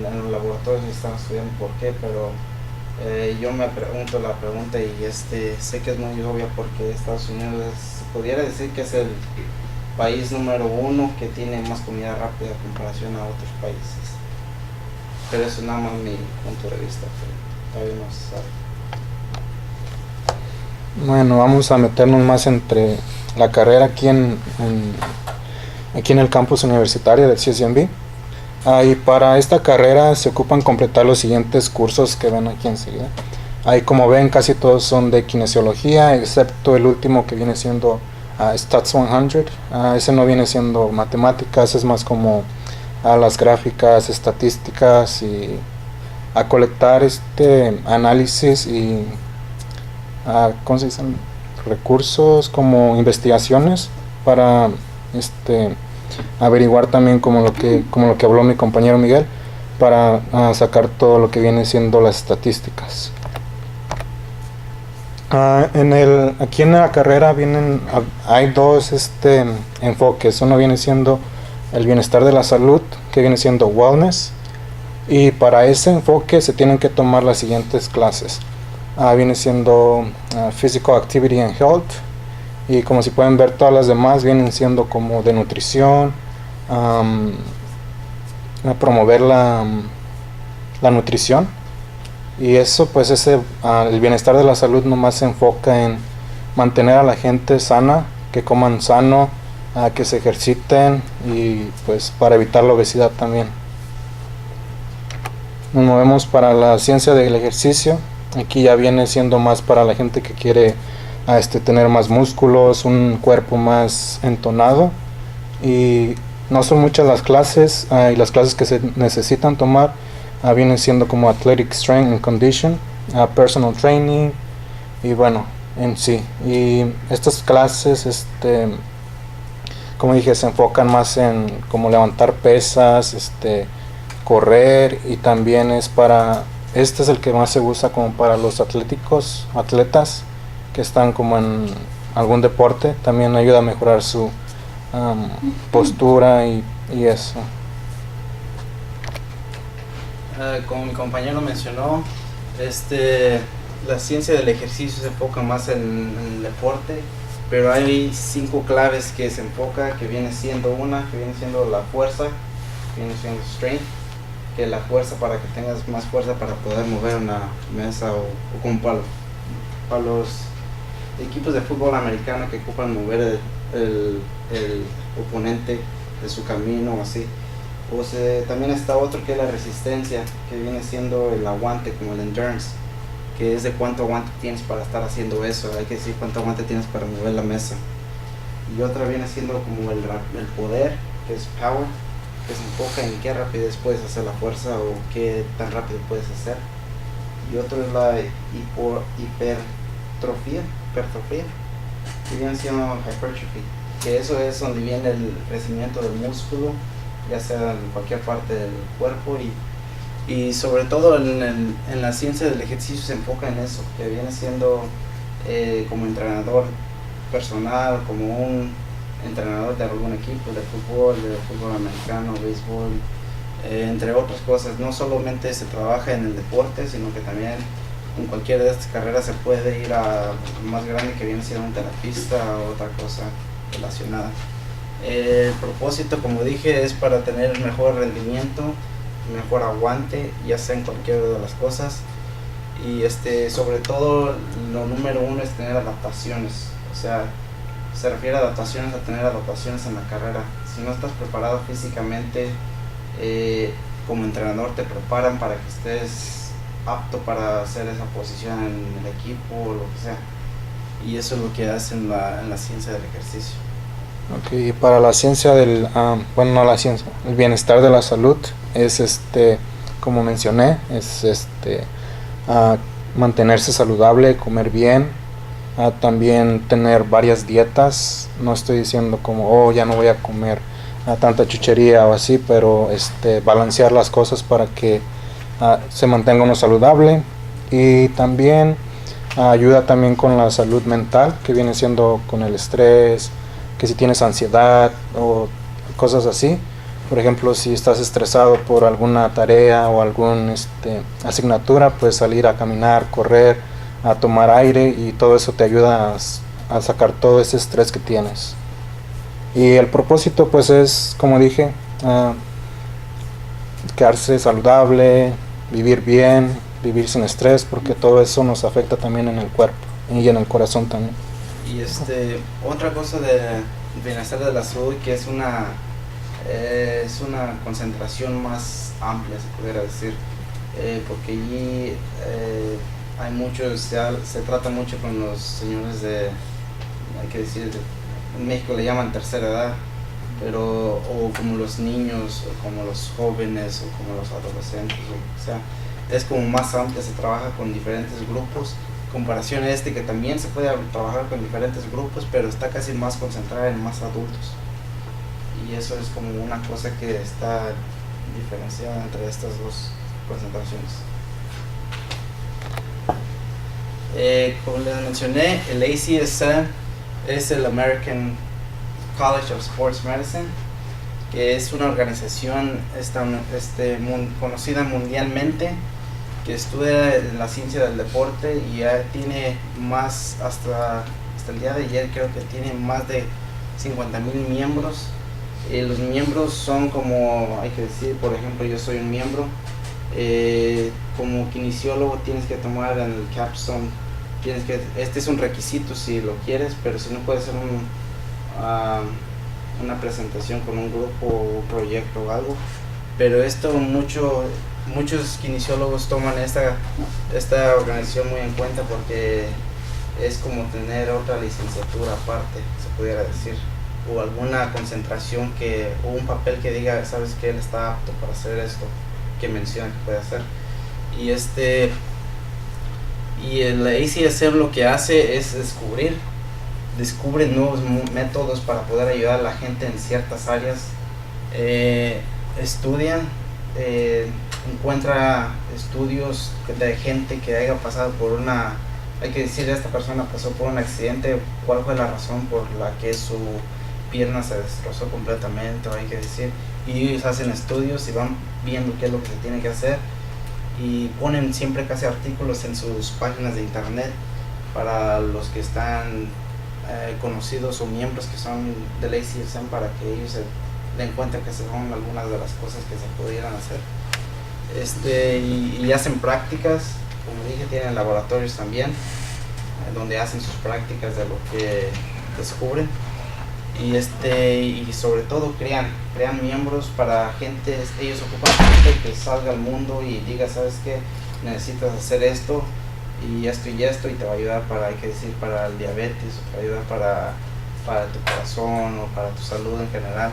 los laboratorios están estudiando por qué, pero yo me pregunto la pregunta, y sé que es muy obvia, porque Estados Unidos se pudiera decir que es el país número uno que tiene más comida rápida en comparación a otros países. Pero eso es nada más mi punto de vista, pero todavía no se sabe.
Bueno, vamos a meternos más entre la carrera aquí en el campus universitario del CSUMB. Y para esta carrera se ocupan completar los siguientes cursos que ven aquí enseguida. Ahí, como ven, casi todos son de kinesiología, excepto el último, que viene siendo Stats 100. Ese no viene siendo matemáticas, es más como las gráficas, estadísticas, y a colectar análisis y ¿cómo se dicen? Recursos como investigaciones para averiguar también, como lo que habló mi compañero Miguel, para sacar todo lo que viene siendo las estadísticas. Aquí en la carrera hay dos enfoques. Uno viene siendo el bienestar de la salud, que viene siendo wellness, y para ese enfoque se tienen que tomar las siguientes clases. Viene siendo Physical Activity and Health, y como si pueden ver, todas las demás vienen siendo como de nutrición, promover la nutrición. Y eso, pues el bienestar de la salud nomás se enfoca en mantener a la gente sana, que coman sano, que se ejerciten, y pues para evitar la obesidad también. Nos movemos para la ciencia del ejercicio. Aquí ya viene siendo más para la gente que quiere tener más músculos, un cuerpo más entonado, y no son muchas las clases, y las clases que se necesitan tomar vienen siendo como Athletic Strength and Condition, Personal Training, y bueno, en sí. Y estas clases, como dije, se enfocan más en como levantar pesas, correr, y también es el que más se usa como para los atletas que están como en algún deporte. También ayuda a mejorar su postura y eso.
Como mi compañero mencionó, la ciencia del ejercicio se enfoca más en el deporte, pero hay 5 claves que se enfoca, que viene siendo la fuerza, que viene siendo strength, que la fuerza, para que tengas más fuerza para poder mover una mesa, o como para los equipos de fútbol americano que ocupan mover el oponente de su camino o así. También está otro, que es la resistencia, que viene siendo el aguante, como el endurance, que es de cuánto aguante tienes para estar haciendo eso. Hay que decir cuánto aguante tienes para mover la mesa. Y otra viene siendo como el poder, que es power, que se enfoca en qué rapidez puedes hacer la fuerza, o qué tan rápido puedes hacer. Y otro es la hipertrofia, que viene siendo hypertrophy, que eso es donde viene el crecimiento del músculo, ya sea en cualquier parte del cuerpo, y sobre todo en la ciencia del ejercicio se enfoca en eso, que viene siendo como entrenador personal, como un entrenador de algún equipo de fútbol americano, béisbol, entre otras cosas. No solamente se trabaja en el deporte, sino que también en cualquiera de estas carreras se puede ir a lo más grande, que viene siendo un terapista o otra cosa relacionada. El propósito, como dije, es para tener mejor rendimiento, mejor aguante, ya sea en cualquiera de las cosas. Y sobre todo, lo número uno es tener adaptaciones. O sea, se refiere a adaptaciones, a tener adaptaciones en la carrera. Si no estás preparado físicamente, como entrenador te preparan para que estés apto para hacer esa posición en el equipo o lo que sea. Y eso es lo que hacen en la ciencia del ejercicio.
Okay, para la ciencia el bienestar de la salud es como mencioné, es mantenerse saludable, comer bien, también tener varias dietas. No estoy diciendo como ya no voy a comer tanta chuchería o así, pero balancear las cosas para que se mantenga uno saludable. Y también Ayuda también con la salud mental, que viene siendo con el estrés, que si tienes ansiedad o cosas así. Por ejemplo, si estás estresado por alguna tarea o alguna asignatura, puedes salir a caminar, correr, a tomar aire, y todo eso te ayuda a sacar todo ese estrés que tienes. Y el propósito pues es, como dije, quedarse saludable, vivir bien, vivir sin estrés, porque todo eso nos afecta también en el cuerpo y en el corazón también.
Y otra cosa del bienestar de la salud, que es una concentración más amplia, se pudiera decir, porque allí hay mucho, se trata mucho con los señores hay que decir, en México le llaman tercera edad, o como los niños, o como los jóvenes, o como los adolescentes, o sea, es como más amplia, se trabaja con diferentes grupos, comparación a que también se puede trabajar con diferentes grupos, pero está casi más concentrada en más adultos. Y eso es como una cosa que está diferenciada entre estas dos concentraciones. Como les mencioné, el ACSM es el American College of Sports Medicine, que es una organización conocida mundialmente, que estudia la ciencia del deporte, y ya tiene más, hasta el día de ayer creo que tiene más de 50,000 miembros. Los miembros son como, hay que decir, por ejemplo, yo soy un miembro. Como kinesiólogo tienes que tomar el capstone, este es un requisito si lo quieres, pero si no puedes hacer una presentación con un grupo o un proyecto o algo. Pero esto muchos kinesiólogos toman esta organización muy en cuenta, porque es como tener otra licenciatura aparte, se pudiera decir, o alguna concentración o un papel que diga, sabes que él está apto para hacer esto, que menciona que puede hacer. Y el ACSM lo que hace es descubre nuevos métodos para poder ayudar a la gente en ciertas áreas. Estudia, encuentra estudios de gente que haya pasado por hay que decir, esta persona pasó por un accidente, cuál fue la razón por la que su pierna se destrozó completamente, hay que decir, y ellos hacen estudios y van viendo qué es lo que se tiene que hacer, y ponen siempre casi artículos en sus páginas de internet para los que están conocidos o miembros que son del ACSM, para que ellos se den cuenta que son algunas de las cosas que se pudieran hacer. Y hacen prácticas, como dije, tienen laboratorios también, donde hacen sus prácticas de lo que descubren. Y sobre todo crean miembros para gente. Ellos ocupan gente que salga al mundo y diga, sabes qué, necesitas hacer esto y esto, y te va a ayudar hay que decir, para el diabetes, o te va a ayudar para tu corazón, o para tu salud en general.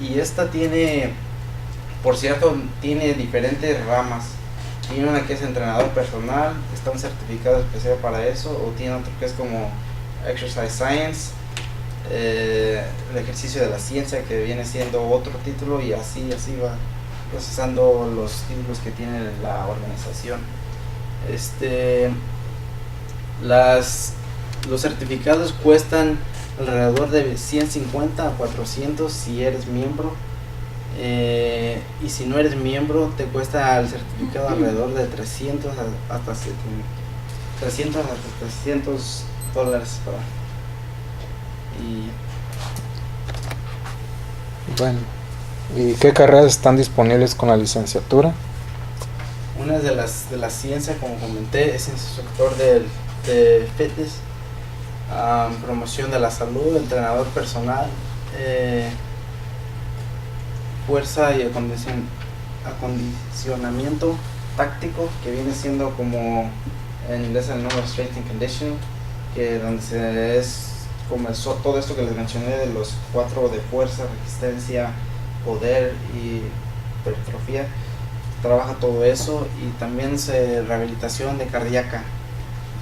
Y esta tiene, por cierto, tiene diferentes ramas. Tiene una que es entrenador personal, está un certificado especial para eso, o tiene otro que es como Exercise Science, el ejercicio de la ciencia, que viene siendo otro título, y así va procesando los títulos que tiene la organización. Los certificados cuestan alrededor de 150 a 400 si eres miembro, y si no eres miembro te cuesta el certificado alrededor de 300 hasta $300
Bueno, ¿y qué carreras están disponibles con la licenciatura?
Una de la ciencia, como comenté, es instructor de fitness, promoción de la salud, entrenador personal, fuerza y acondicionamiento táctico, que viene siendo como en inglés el nombre strength and conditioning, que donde es comenzó todo esto que les mencioné de los 4 de fuerza, resistencia, poder y hipertrofia. Trabaja todo eso, y también rehabilitación de cardíaca,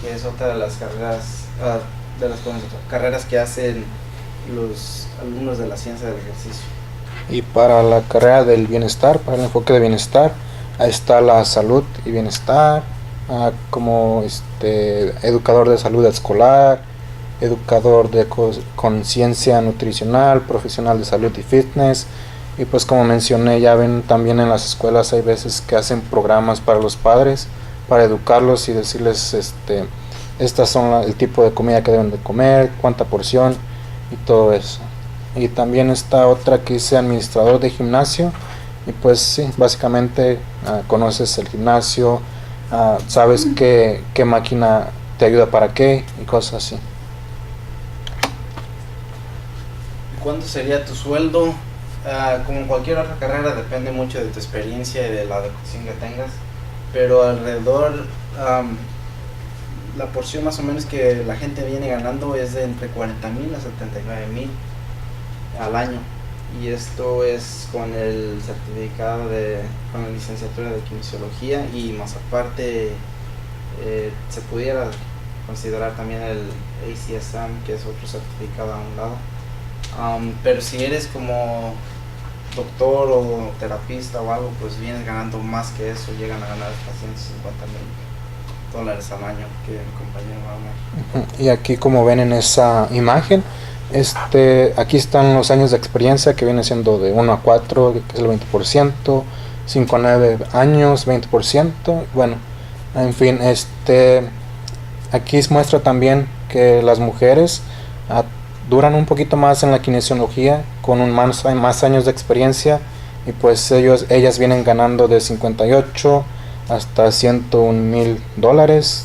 que es otra de las carreras que hacen los alumnos de la ciencia del ejercicio.
Y para la carrera del bienestar, para el enfoque de bienestar, ahí está la salud y bienestar, como educador de salud escolar, educador de conciencia nutricional, profesional de salud y fitness. Y pues como mencioné, ya ven, también en las escuelas hay veces que hacen programas para los padres, para educarlos y decirles estas son el tipo de comida que deben de comer, cuánta porción y todo eso. Y también está otra que dice administrador de gimnasio, y pues sí, básicamente conoces el gimnasio, sabes qué máquina te ayuda para qué y cosas así.
¿Cuánto sería tu sueldo? Como cualquier otra carrera, depende mucho de tu experiencia y de la educación que tengas, pero alrededor, la porción más o menos que la gente viene ganando es de entre 40,000 a 79,000 al año, y esto es con el certificado con la licenciatura de kinesiología, y más aparte se pudiera considerar también el ACSM, que es otro certificado a un lado. Pero si eres como doctor o terapista o algo, pues vienes ganando más que eso, llegan a ganar hasta $150,000 al año, que el compañero Wagner.
Y aquí, como ven en esa imagen, aquí están los años de experiencia, que viene siendo de 1 a 4, que es el 20%, 5 a 9 años, 20%. Bueno, en fin, aquí muestra también que las mujeres duran un poquito más en la kinesiología, con más años de experiencia, y pues ellas vienen ganando de 58 hasta $101,000.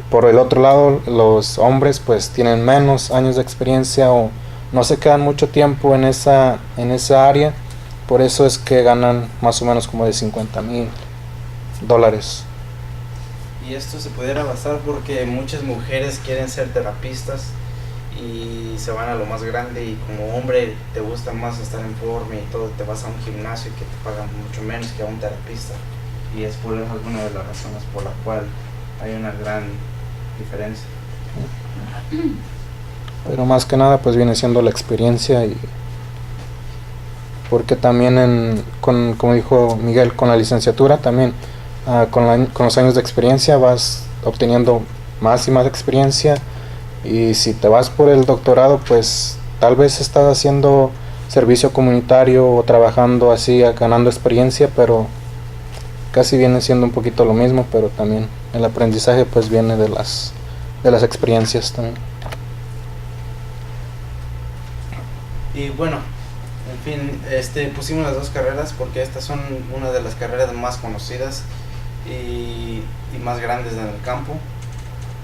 Por el otro lado, los hombres pues tienen menos años de experiencia o no se quedan mucho tiempo en esa área, por eso es que ganan más o menos como de $50,000.
Y esto se pudiera basar porque muchas mujeres quieren ser terapistas y se van a lo más grande, y como hombre te gusta más estar en forma y todo, te vas a un gimnasio que te pagan mucho menos que a un terapista, y es por eso alguna de las razones por la cual hay una gran diferencia.
Pero más que nada pues viene siendo la experiencia, y porque también como dijo Miguel, con la licenciatura también con los años de experiencia vas obteniendo más y más experiencia, y si te vas por el doctorado pues tal vez estás haciendo servicio comunitario o trabajando así, ganando experiencia, pero casi viene siendo un poquito lo mismo, pero también el aprendizaje pues viene de las experiencias también.
Y bueno, en fin, pusimos las dos carreras porque estas son una de las carreras más conocidas y más grandes en el campo.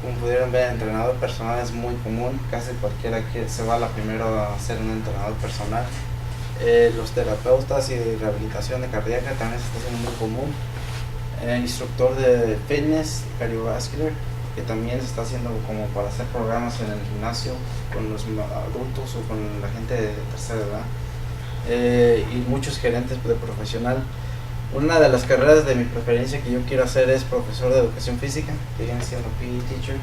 Como pudieron ver, entrenador personal es muy común, casi cualquiera que se va primero a ser un entrenador personal. Los terapeutas y de rehabilitación de cardíaca también se está haciendo muy común. Instructor de fitness cardiovascular, que también se está haciendo como para hacer programas en el gimnasio con los adultos o con la gente de tercera edad, y muchos gerentes de profesional. Una de las carreras de mi preferencia que yo quiero hacer es profesor de educación física, que viene siendo PE teacher,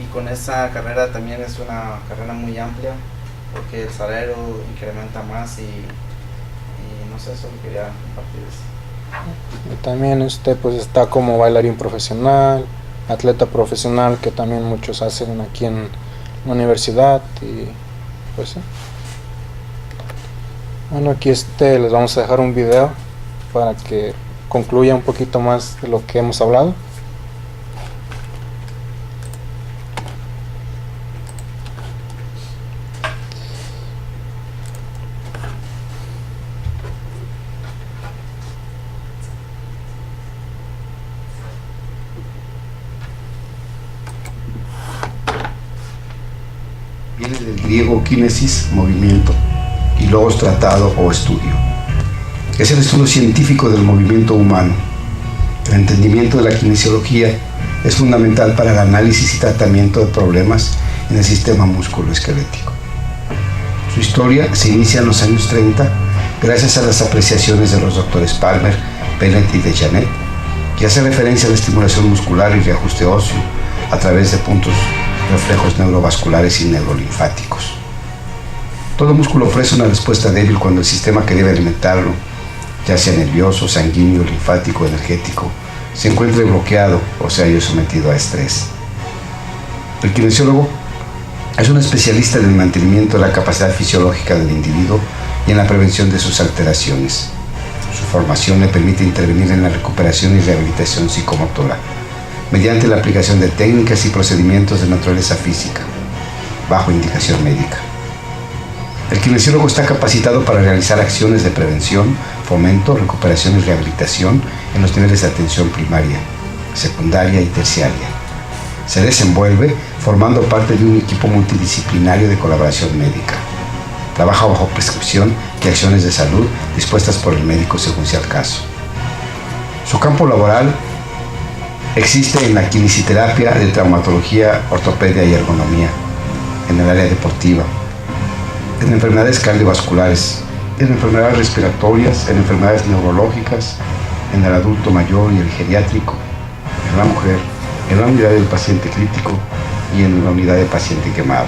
y con esa carrera también es una carrera muy amplia porque el salario incrementa más, y no sé, solo quería compartir eso.
Y también pues está como bailarín profesional, atleta profesional, que también muchos hacen aquí en la universidad, y pues sí. Bueno, aquí les vamos a dejar un video para que concluya un poquito más de lo que hemos hablado.
Viene del griego kinesis, movimiento, y logos, tratado o estudio. Es el estudio científico del movimiento humano. El entendimiento de la kinesiología es fundamental para el análisis y tratamiento de problemas en el sistema musculoesquelético. Su historia se inicia en los años 30 gracias a las apreciaciones de los doctores Palmer, Bennett y Dejanet, que hace referencia a la estimulación muscular y reajuste óseo a través de puntos reflejos neurovasculares y neurolinfáticos. Todo músculo ofrece una respuesta débil cuando el sistema que debe alimentarlo, ya sea nervioso, sanguíneo, linfático, energético, se encuentre bloqueado o se haya sometido a estrés. El kinesiólogo es un especialista en el mantenimiento de la capacidad fisiológica del individuo y en la prevención de sus alteraciones. Su formación le permite intervenir en la recuperación y rehabilitación psicomotora mediante la aplicación de técnicas y procedimientos de naturaleza física, bajo indicación médica. El kinesiólogo está capacitado para realizar acciones de prevención, fomento, recuperación y rehabilitación en los niveles de atención primaria, secundaria y terciaria. Se desenvuelve formando parte de un equipo multidisciplinario de colaboración médica. Trabaja bajo prescripción y acciones de salud dispuestas por el médico según sea el caso. Su campo laboral existe en la kinesiterapia de traumatología, ortopedia y ergonomía, en el área deportiva, en enfermedades cardiovasculares, en enfermedades respiratorias, en enfermedades neurológicas, en el adulto mayor y el geriátrico, en la mujer, en la unidad del paciente crítico y en la unidad de paciente quemado.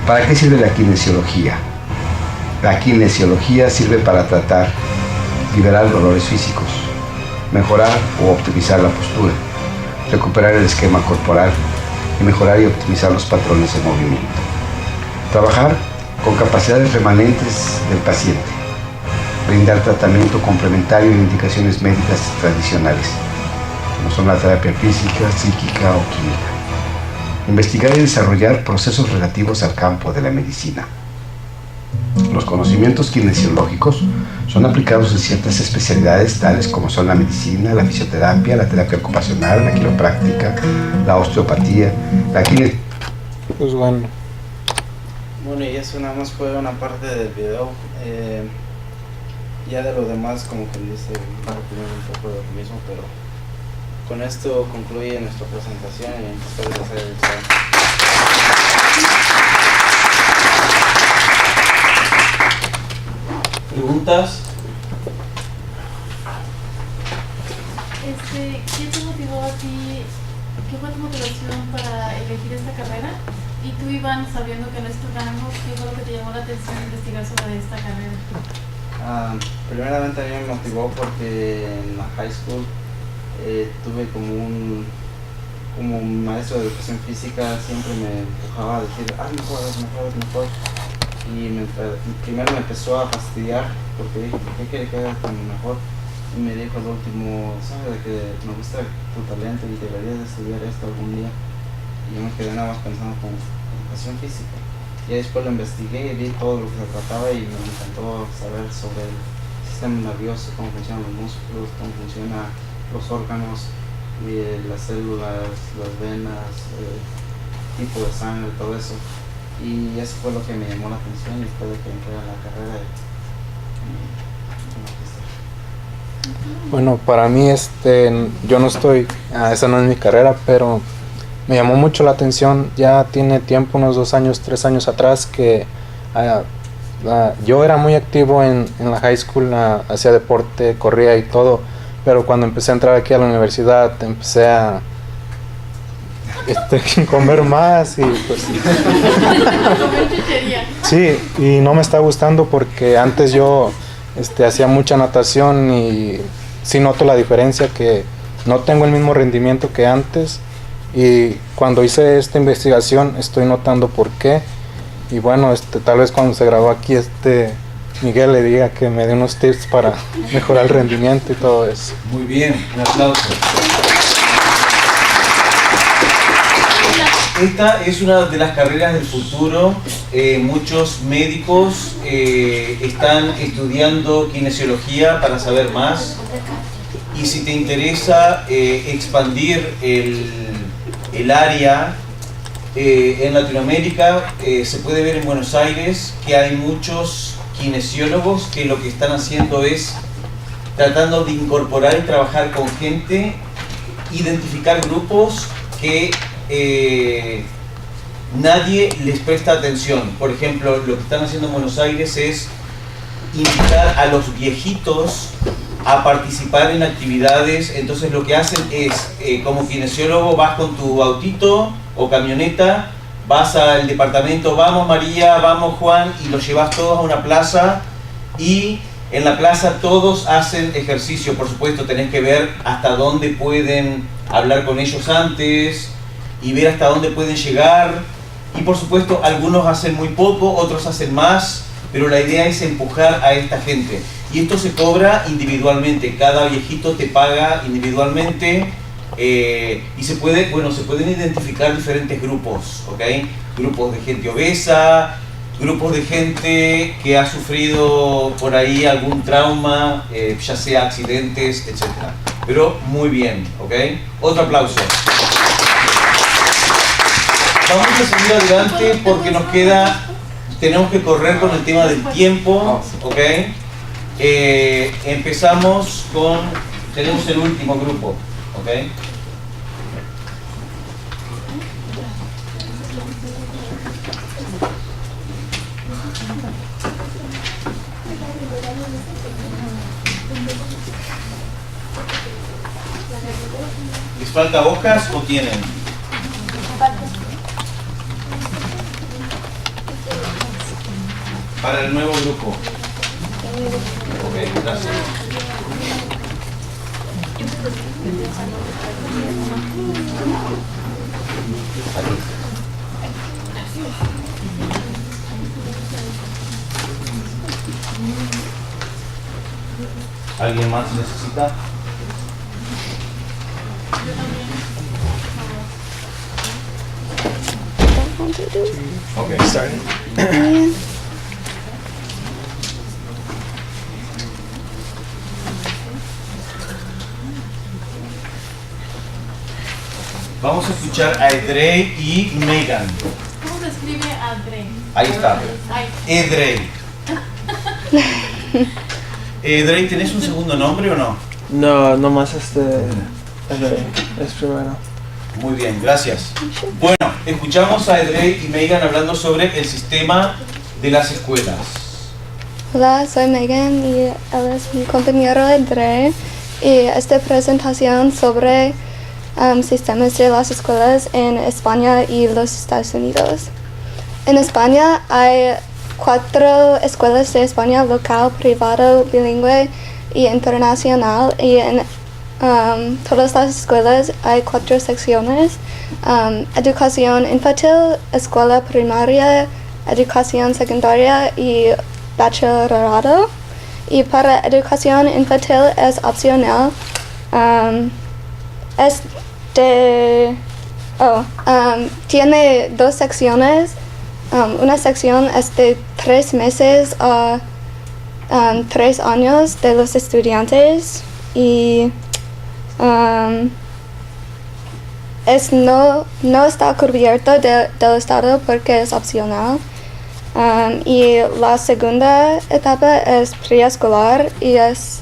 ¿Para qué sirve la kinesiología? La kinesiología sirve para tratar, liberar dolores físicos, mejorar o optimizar la postura, recuperar el esquema corporal y mejorar y optimizar los patrones de movimiento. Trabajar con capacidades remanentes del paciente, brindar tratamiento complementario en indicaciones médicas tradicionales, como son la terapia física, psíquica o química. Investigar y desarrollar procesos relativos al campo de la medicina. Los conocimientos kinesiológicos son aplicados en ciertas especialidades tales como son la medicina, la fisioterapia, la terapia ocupacional, la quiropráctica, la osteopatía, la
Pues bueno.
Bueno, y eso nada más fue una parte del video. Ya de lo demás, como que dice, va a repetir un poco de lo mismo, pero con esto concluye nuestra presentación y espero que les haya gustado.
¿Preguntas?
¿Qué te motivó a ti? ¿Qué fue tu motivación para elegir esta carrera? Y tú, Iván, sabiendo que no es tu rango, ¿qué fue lo que te llamó la atención investigar sobre esta carrera?
Primeramente a mí me motivó porque en la high school tuve como un maestro de educación física, siempre me empujaba a decir, mejor. Y primero me empezó a fastidiar porque dije, ¿por qué quiere que haga tan mejor? Y me dijo al último, sabes que me gusta tu talento y deberías de estudiar esto algún día. Y yo me quedé nada más pensando con educación física. Y después lo investigué y vi todo lo que se trataba y me encantó saber sobre el sistema nervioso, cómo funcionan los músculos, cómo funcionan los órganos, las células, las venas, tipo de sangre, todo eso. Y eso fue lo que me llamó la atención y después de que entré a la carrera.
Bueno, para mí yo no estoy, esa no es mi carrera, pero me llamó mucho la atención. Ya tiene tiempo, unos 2 años, 3 años atrás, que yo era muy activo en la high school, hacía deporte, corría y todo, pero cuando empecé a entrar aquí a la universidad empecé a comer más y pues sí, y no me está gustando porque antes yo hacía mucha natación y sí noto la diferencia, que no tengo el mismo rendimiento que antes, y cuando hice esta investigación estoy notando por qué. Y bueno, tal vez cuando se grabó aquí Miguel le diga que me dé unos tips para mejorar el rendimiento y todo eso.
Muy bien, un aplauso. Esta es una de las carreras del futuro. Muchos médicos están estudiando kinesiología para saber más. Y si te interesa expandir el área en Latinoamérica, se puede ver en Buenos Aires que hay muchos kinesiólogos que lo que están haciendo es tratando de incorporar y trabajar con gente, identificar grupos que nadie les presta atención. Por ejemplo, lo que están haciendo en Buenos Aires es invitar a los viejitos a participar en actividades. Entonces lo que hacen es, como kinesiólogo, vas con tu autito o camioneta, vas al departamento, vamos María, vamos Juan, y los llevas todos a una plaza y En la plaza todos hacen ejercicio, por supuesto, tenés que ver hasta dónde pueden hablar con ellos antes y ver hasta dónde pueden llegar. Y por supuesto, algunos hacen muy poco, otros hacen más, pero la idea es empujar a esta gente. Y esto se cobra individualmente, cada viejito te paga individualmente y se pueden identificar diferentes grupos, ¿ok? Grupos de gente obesa, grupos de gente que ha sufrido por ahí algún trauma, ya sea accidentes, etc. Pero muy bien, ¿ok? Otro aplauso. Vamos a seguir adelante porque tenemos que correr con el tema del tiempo, ¿ok? Tenemos el último grupo, ¿ok? ¿Les falta hojas o tienen? Para el nuevo grupo. Ok, gracias. ¿Alguien más necesita? Ok. Vamos a escuchar a Edrey y Megan.
¿Cómo se escribe Adrey?
Ahí está. Edrey. Edrey, ¿tenés un segundo nombre o no?
No, nomás es primero.
Muy bien, gracias. Bueno, escuchamos a Edrey y Megan hablando sobre el sistema de las escuelas.
Hola, soy Megan y él es mi compañero Edrey. Y esta presentación sobre sistemas de las escuelas en España y los Estados Unidos. En España hay 4 escuelas de España: local, privado, bilingüe y internacional. Y en todas las escuelas hay 4 secciones: educación infantil, escuela primaria, educación secundaria y bachillerato. Y para educación infantil es opcional. Tiene 2 secciones. Una sección es de 3 meses a 3 años de los estudiantes y no está cubierto del Estado porque es opcional. Y la segunda etapa es preescolar y es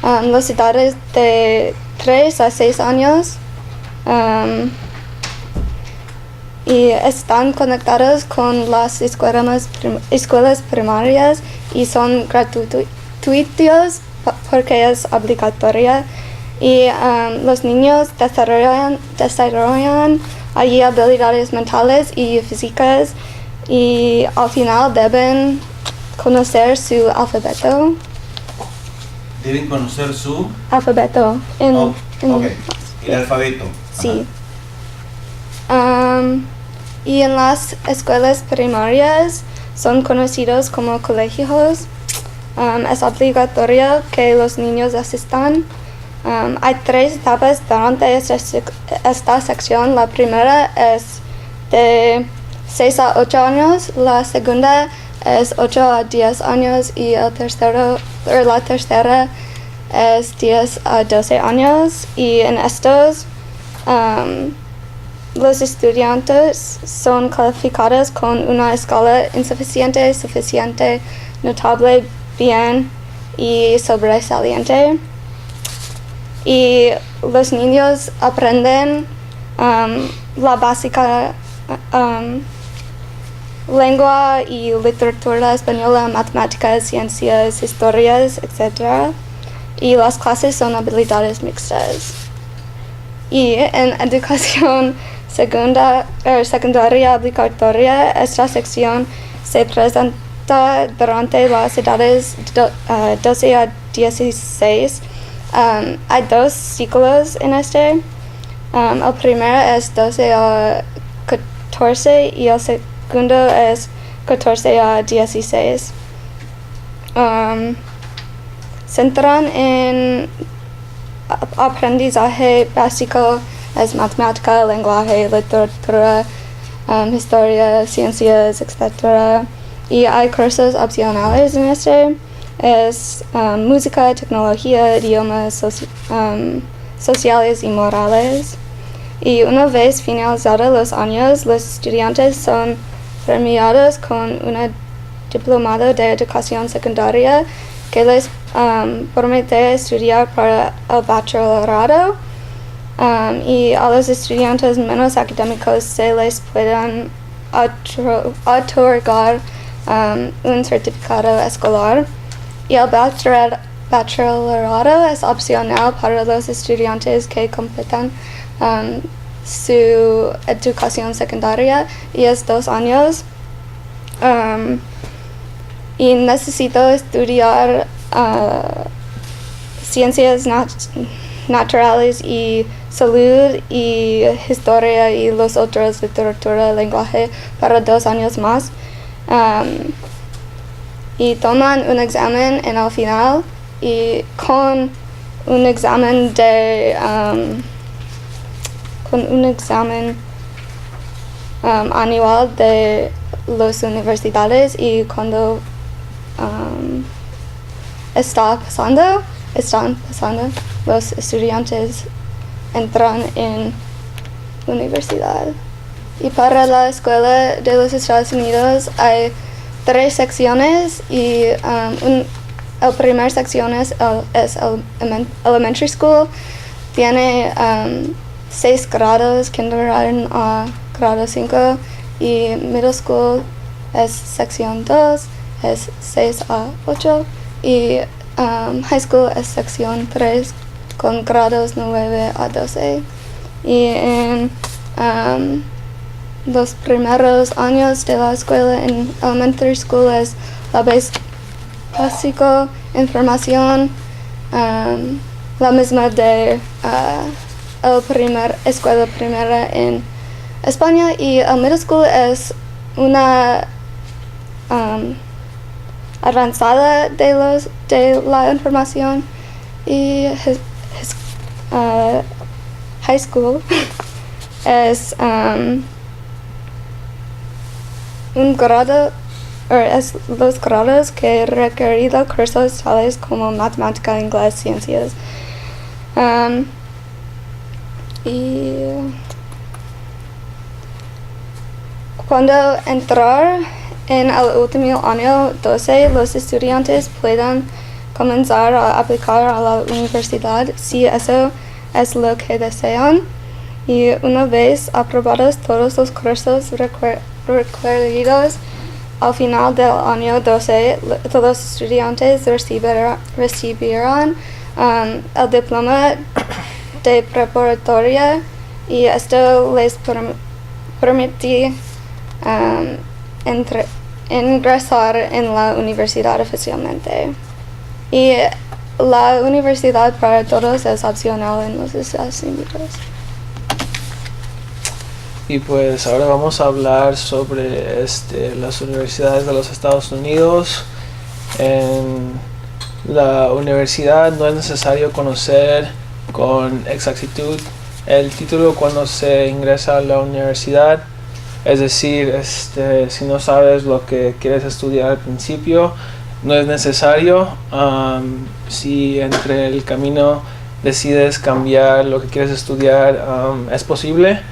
las edades de 3 a 6 años. Y están conectados con las escuelas primarias y son gratuitos porque es obligatoria. Y los niños desarrollan allí habilidades mentales y físicas y al final deben conocer su alfabeto.
Deben conocer su
alfabeto.
El alfabeto.
Sí. Y en las escuelas primarias son conocidos como colegios. Es obligatorio que los niños asistan. Hay 3 etapas durante esta sección. La primera es de 6 a 8 años, la segunda es 8 a 10 años y la tercera es 10 a 12 años. Y en estos los estudiantes son calificados con una escala insuficiente, suficiente, notable, bien y sobresaliente. Y los niños aprenden la básica lengua y literatura española, matemáticas, ciencias, historias, etc. Y las clases son habilidades mixtas. Y en educación secundaria obligatoria, esta sección se está durante las edades 12 a 16. Hay 2 ciclos en este. El primero es 12 a 14 y el segundo es 14 a 16. Centran en aprendizaje básico, es matemática, lenguaje, literatura, historia, ciencias, etc. Y hay cursos opcionales en este. Es música, tecnología, idiomas sociales y morales. Y una vez finalizados los años, los estudiantes son premiados con un diplomado de educación secundaria que les permite estudiar para el bachillerato. Y a los estudiantes menos académicos se les pueden otorgar un certificado escolar. Y el bachillerato es opcional para los estudiantes que completan su educación secundaria y es 2 años. Y necesito estudiar ciencias naturales y salud y historia y los otros, literatura, lenguaje, para 2 años más. Y toman un examen en el final y con un examen anual de las universidades y cuando están pasando, los estudiantes entran en universidad. Y para la escuela de los Estados Unidos hay 3 secciones y la primera sección es elementary school. Tiene 6 grados, kindergarten a grado 5 y middle school es sección 2, es 6 a 8 y high school es sección 3 con grados 9 a 12. Y en los primeros años de la escuela en elementary school es la básico, información, la misma de escuela primera en España, y el middle school es una avanzada de la información, y high school es un grado, es los grados que requerido cursos tales como matemática, inglés, ciencias. Y cuando entrar en el último año 12, los estudiantes pueden comenzar a aplicar a la universidad si eso es lo que desean. Y una vez aprobados todos los cursos requeridos, al final del año 12, todos los estudiantes recibirán el diploma de preparatoria, y esto les permite ingresar en la universidad oficialmente. Y la universidad para todos es opcional en los Estados Unidos.
Y pues ahora vamos a hablar sobre las universidades de los Estados Unidos. En la universidad no es necesario conocer con exactitud el título cuando se ingresa a la universidad. Es decir, si no sabes lo que quieres estudiar al principio, no es necesario. Si entre el camino decides cambiar lo que quieres estudiar, es posible.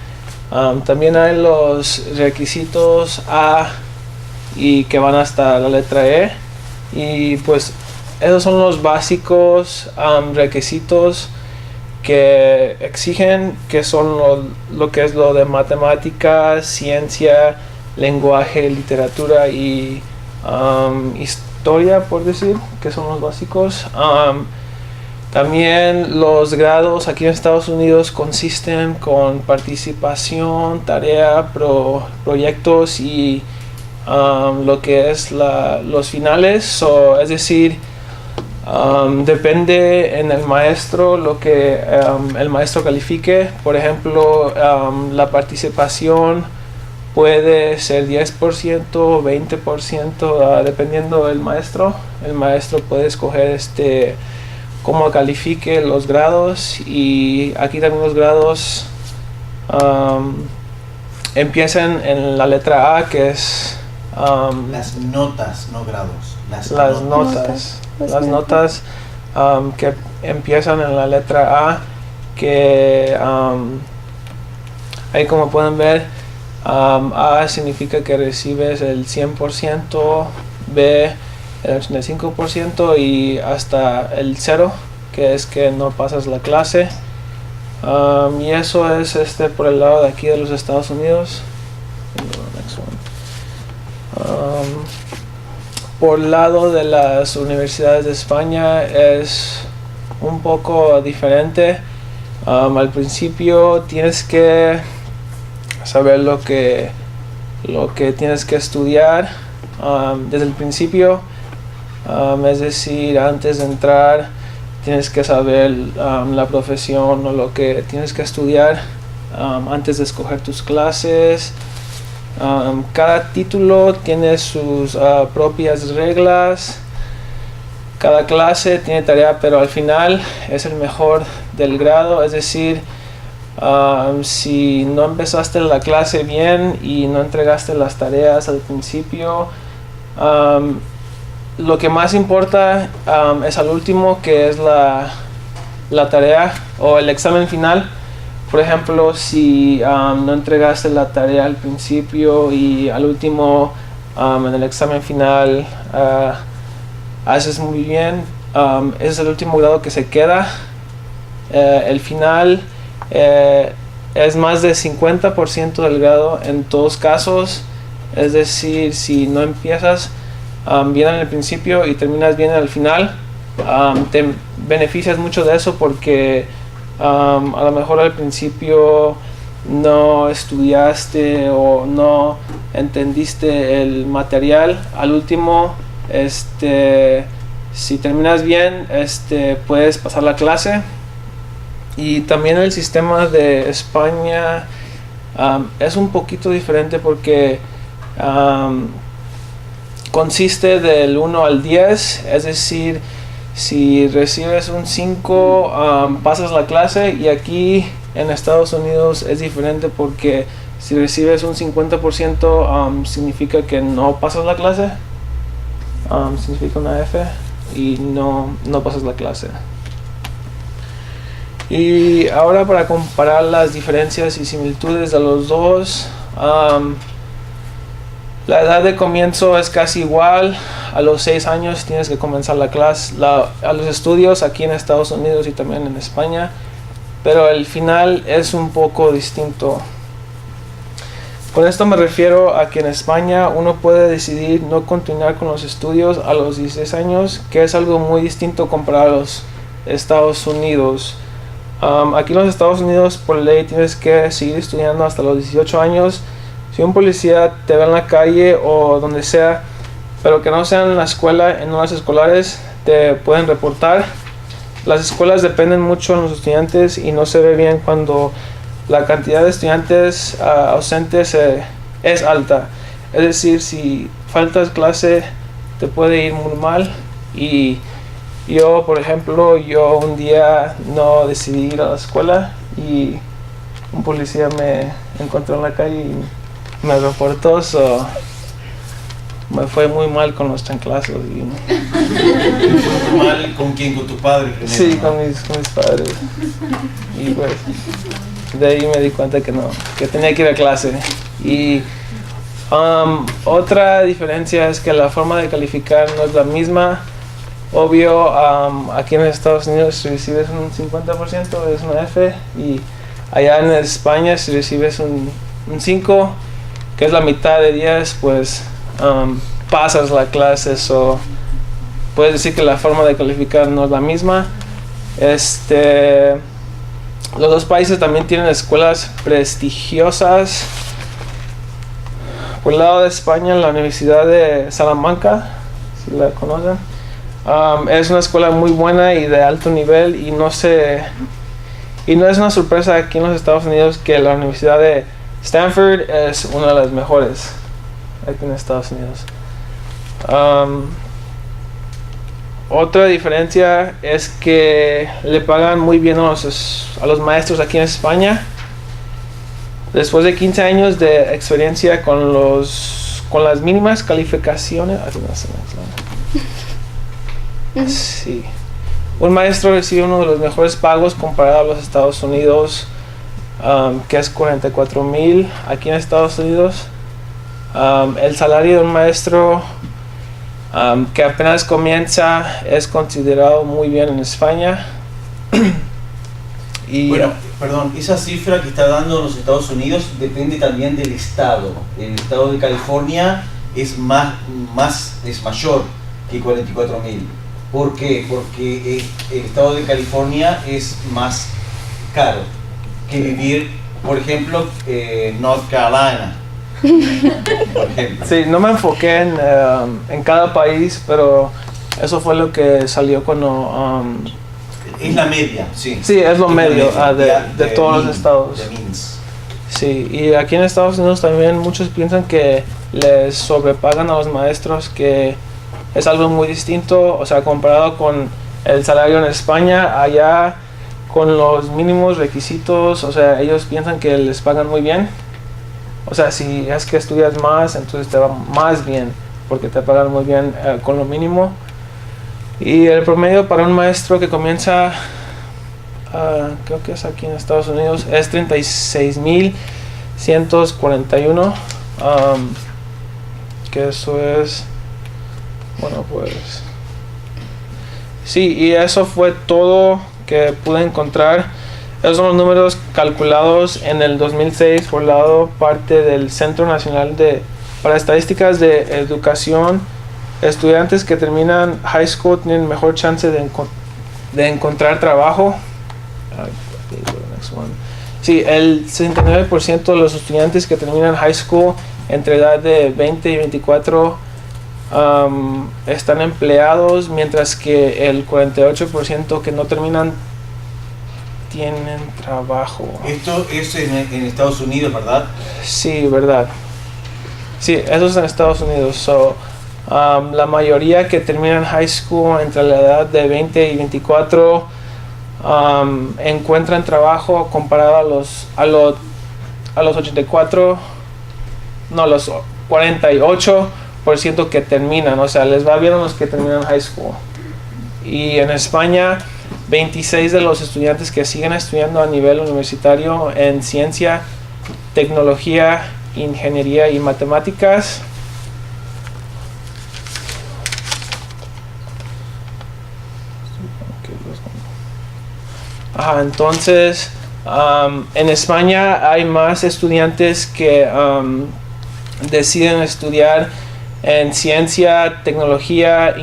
También hay los requisitos A y que van hasta la letra E, y pues esos son los básicos requisitos que exigen, que son lo que es lo de matemáticas, ciencia, lenguaje, literatura y historia, por decir, que son los básicos. También los grados aquí en Estados Unidos consisten con participación, tarea, proyectos y lo que es los finales, es decir, depende en el maestro lo que el maestro califique. Por ejemplo, la participación puede ser 10%, 20%, dependiendo del maestro. El maestro puede escoger cómo califique los grados, y aquí también los grados empiezan en la letra A, que es
las notas, no grados.
Las notas que empiezan en la letra A, que ahí como pueden ver, A significa que recibes el 100%, B el 85% y hasta el 0, que es que no pasas la clase. Y eso es por el lado de aquí de los Estados Unidos. Por el lado de las universidades de España es un poco diferente. Al principio tienes que saber lo que tienes que estudiar desde el principio, es decir, antes de entrar tienes que saber la profesión o lo que tienes que estudiar antes de escoger tus clases. Cada título tiene sus propias reglas. Cada clase tiene tarea, pero al final es el mejor del grado. Es decir, si no empezaste la clase bien y no entregaste las tareas al principio, lo que más importa es al último, que es la tarea o el examen final. Por ejemplo, si no entregaste la tarea al principio y al último en el examen final haces muy bien, ese es el último grado que se queda. El final es más de 50% del grado en todos casos. Es decir, si no empiezas bien en el principio y terminas bien al final, te beneficias mucho de eso, porque a lo mejor al principio no estudiaste o no entendiste el material. Al último, si terminas bien, puedes pasar la clase. Y también el sistema de España es un poquito diferente, porque consiste del 1 al 10, es decir, si recibes un 5, pasas la clase. Y aquí en Estados Unidos es diferente, porque si recibes un 50% significa que no pasas la clase, significa una F y no pasas la clase. Y ahora, para comparar las diferencias y similitudes de los dos, la edad de comienzo es casi igual. A los 6 años tienes que comenzar la clase, a los estudios aquí en Estados Unidos y también en España, pero el final es un poco distinto. Con esto me refiero a que en España uno puede decidir no continuar con los estudios a los 16 años, que es algo muy distinto comparado a los Estados Unidos. Aquí en los Estados Unidos, por ley, tienes que seguir estudiando hasta los 18 años. Si un policía te ve en la calle o donde sea, pero que no sea en la escuela, en horas escolares, te pueden reportar. Las escuelas dependen mucho de los estudiantes y no se ve bien cuando la cantidad de estudiantes ausentes es alta. Es decir, si faltas clase, te puede ir muy mal. Y yo, por ejemplo, un día no decidí ir a la escuela y un policía me encontró en la calle y me reportó. Me fue muy mal con los chanclazos.
¿Mal con quién? ¿Con tu padre?
Sí, con mis padres. Y pues de ahí me di cuenta que tenía que ir a clase. Y otra diferencia es que la forma de calificar no es la misma. Obvio, aquí en Estados Unidos, si recibes un 50% es una F, y allá en España, si recibes un 5, que es la mitad de 10, pues pasas la clase. Puedes decir que la forma de calificar no es la misma. Los dos países también tienen escuelas prestigiosas. por el lado de España, la Universidad de Salamanca, si la conocen, es una escuela muy buena y de alto nivel, y no es una sorpresa aquí en los Estados Unidos que la Universidad de Stanford es una de las mejores aquí en Estados Unidos. Otra diferencia es que le pagan muy bien a los maestros aquí en España. Después de 15 años de experiencia con las mínimas calificaciones. Sí. Un maestro recibe uno de los mejores pagos comparado a los Estados Unidos, que es $44,000 aquí en Estados Unidos. El salario de un maestro que apenas comienza es considerado muy bien en España. Y
bueno, perdón, esa cifra que está dando los Estados Unidos depende también del estado. El estado de California es mayor que 44,000. ¿Por qué? Porque el estado de California es más caro que vivir, por ejemplo, North Carolina. Por ejemplo.
Sí, no me enfoqué en cada país, pero eso fue lo que salió cuando...
es la media, sí.
Sí, es lo medio de todos los estados.
De means.
Sí, y aquí en Estados Unidos también muchos piensan que les sobrepagan a los maestros, que es algo muy distinto, o sea, comparado con el salario en España, allá con los mínimos requisitos, o sea, ellos piensan que les pagan muy bien. O sea, si es que estudias más, entonces te va más bien, porque te pagan muy bien con lo mínimo. Y el promedio para un maestro que comienza, creo que es aquí en Estados Unidos, es 36,141, que eso es, bueno, pues, sí, y eso fue todo que pude encontrar. Esos son los números calculados en el 2006 por parte del Centro Nacional para Estadísticas de Educación. Estudiantes que terminan high school tienen mejor chance de encontrar trabajo. Sí, el 69% de los estudiantes que terminan high school entre edad de 20 y 24 están empleados, mientras que el 48% que no terminan tienen trabajo.
Esto es en Estados Unidos, ¿verdad?
Sí, verdad. Sí, eso es en Estados Unidos. La mayoría que terminan high school entre la edad de 20 y 24 encuentran trabajo comparado a los 48% que terminan. O sea, les va bien a los que terminan high school. Y en España, 26 de los estudiantes que siguen estudiando a nivel universitario en ciencia, tecnología, ingeniería y matemáticas entonces en España hay más estudiantes que deciden estudiar en ciencia, tecnología,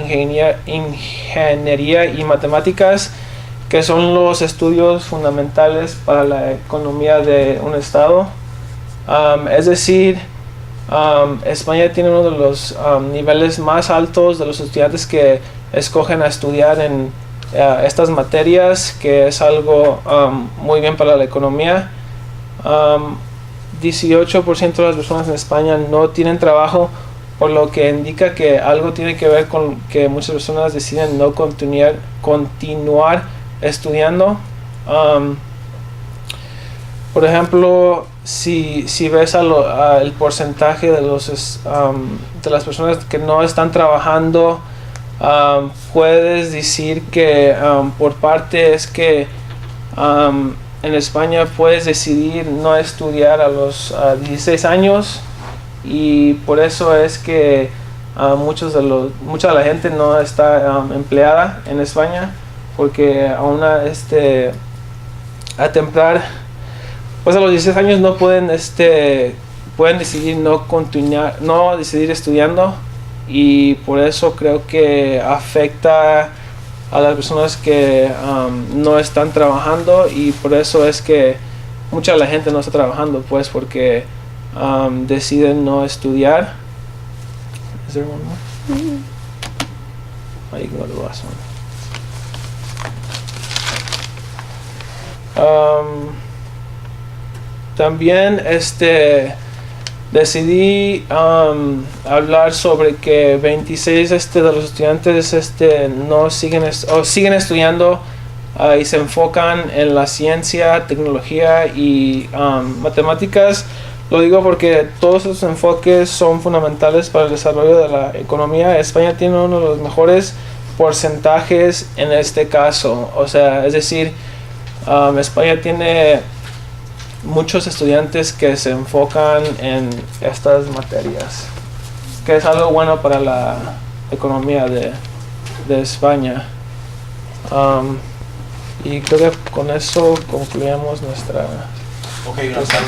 ingeniería y matemáticas, que son los estudios fundamentales para la economía de un estado. Es decir, España tiene uno de los niveles más altos de los estudiantes que escogen a estudiar en estas materias, que es algo muy bien para la economía. 18% de las personas en España no tienen trabajo, por lo que indica que algo tiene que ver con que muchas personas deciden no continuar estudiando. Por ejemplo, si ves el porcentaje de las personas que no están trabajando, puedes decir que por parte es que en España puedes decidir no estudiar a los 16 años, y por eso es que mucha de la gente no está empleada en España, porque a los 16 años no pueden decidir no decidir estudiando, y por eso creo que afecta a las personas que no están trabajando, y por eso es que mucha de la gente no está trabajando, pues, porque deciden no estudiar. Is there one more? Oh, you can go to the last one. También decidí hablar sobre que 26 de los estudiantes no siguen estudiando y se enfocan en la ciencia, tecnología y matemáticas. Lo digo porque todos esos enfoques son fundamentales para el desarrollo de la economía. España tiene uno de los mejores porcentajes en este caso. O sea, es decir, España tiene muchos estudiantes que se enfocan en estas materias, que es algo bueno para la economía de España. Y creo que con eso concluimos nuestra presentación.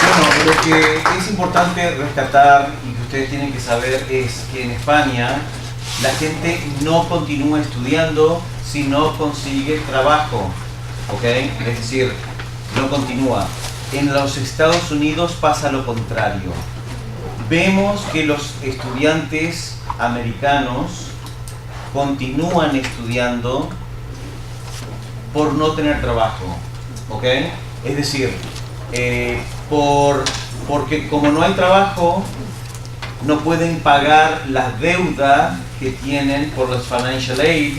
Bueno, lo que es importante rescatar y que ustedes tienen que saber es que en España la gente no continúa estudiando si no consigue trabajo, ¿ok? Es decir, no continúa. En los Estados Unidos pasa lo contrario. Vemos que los estudiantes americanos continúan estudiando por no tener trabajo, ¿ok? Es decir, porque como no hay trabajo, no pueden pagar las deudas que tienen por los financial aid,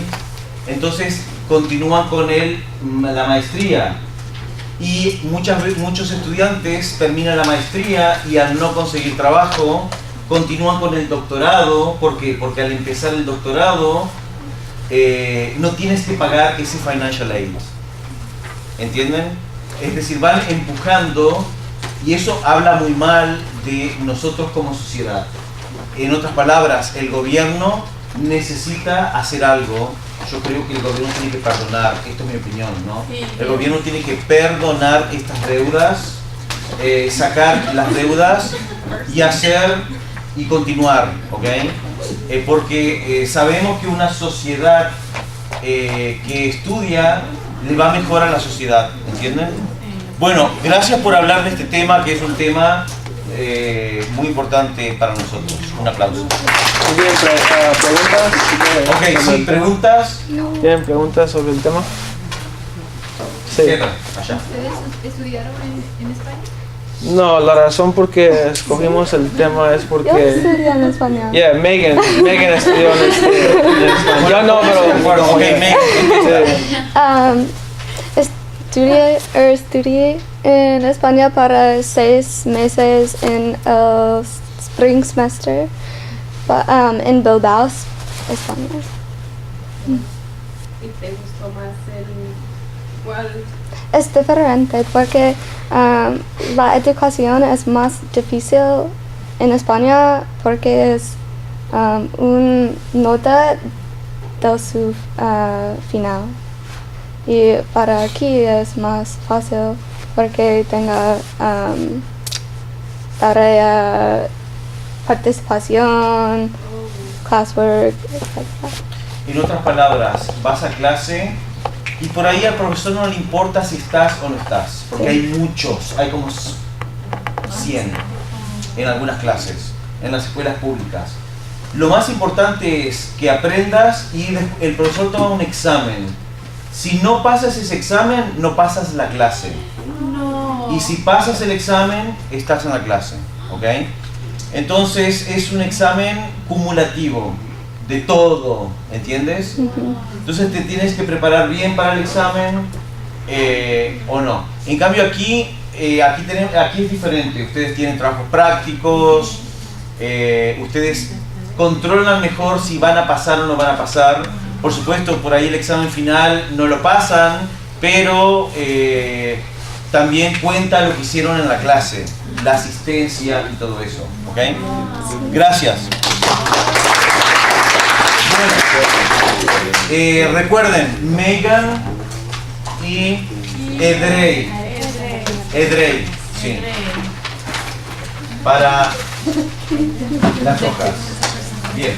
entonces continúan con la maestría. Y muchos estudiantes terminan la maestría y al no conseguir trabajo, continúan con el doctorado, porque al empezar el doctorado no tienes que pagar ese financial aid. ¿Entienden? Es decir, van empujando y eso habla muy mal de nosotros como sociedad. En otras palabras, el gobierno necesita hacer algo. Yo creo que el gobierno tiene que perdonar, esto es mi opinión, ¿no? El gobierno tiene que perdonar estas deudas, sacar las deudas y hacer y continuar, ¿ok? Porque sabemos que una sociedad que estudia le va mejor a la sociedad, ¿entienden? Bueno, gracias por hablar de este tema, que es un tema muy importante para nosotros. Un aplauso.
Muy bien, ¿preguntas?
Ok, sí, preguntas.
¿Tienen preguntas sobre el tema? Sí.
Allá.
¿Ustedes estudiaron en España?
No, la razón por que escogimos el tema es porque...
Yo estudié en español.
Yeah, Megan estudió en español. Yo no, pero...
Ok, Megan.
Estudié en España para 6 meses en el spring semester en Bilbao, España.
¿Y te gustó más cuál?
Es diferente porque la educación es más difícil en España porque es una nota de su final. Y para aquí es más fácil porque tenga tarea, participación, classwork, etc.
En otras palabras, vas a clase y por ahí al profesor no le importa si estás o no estás, porque hay muchos, hay como 100 en algunas clases, en las escuelas públicas. Lo más importante es que aprendas y el profesor toma un examen. Si no pasas ese examen, no pasas la clase.
No.
Y si pasas el examen, estás en la clase, ¿ok? Entonces es un examen cumulativo de todo, ¿entiendes? Entonces te tienes que preparar bien para el examen o no. En cambio aquí es diferente. Ustedes tienen trabajos prácticos, ustedes controlan mejor si van a pasar o no van a pasar. Por supuesto, por ahí el examen final no lo pasan, pero también cuenta lo que hicieron en la clase, la asistencia y todo eso, ¿ok? Gracias. Bueno, recuerden, Megan y Edrey. Edrey, sí. Para las hojas. Bien.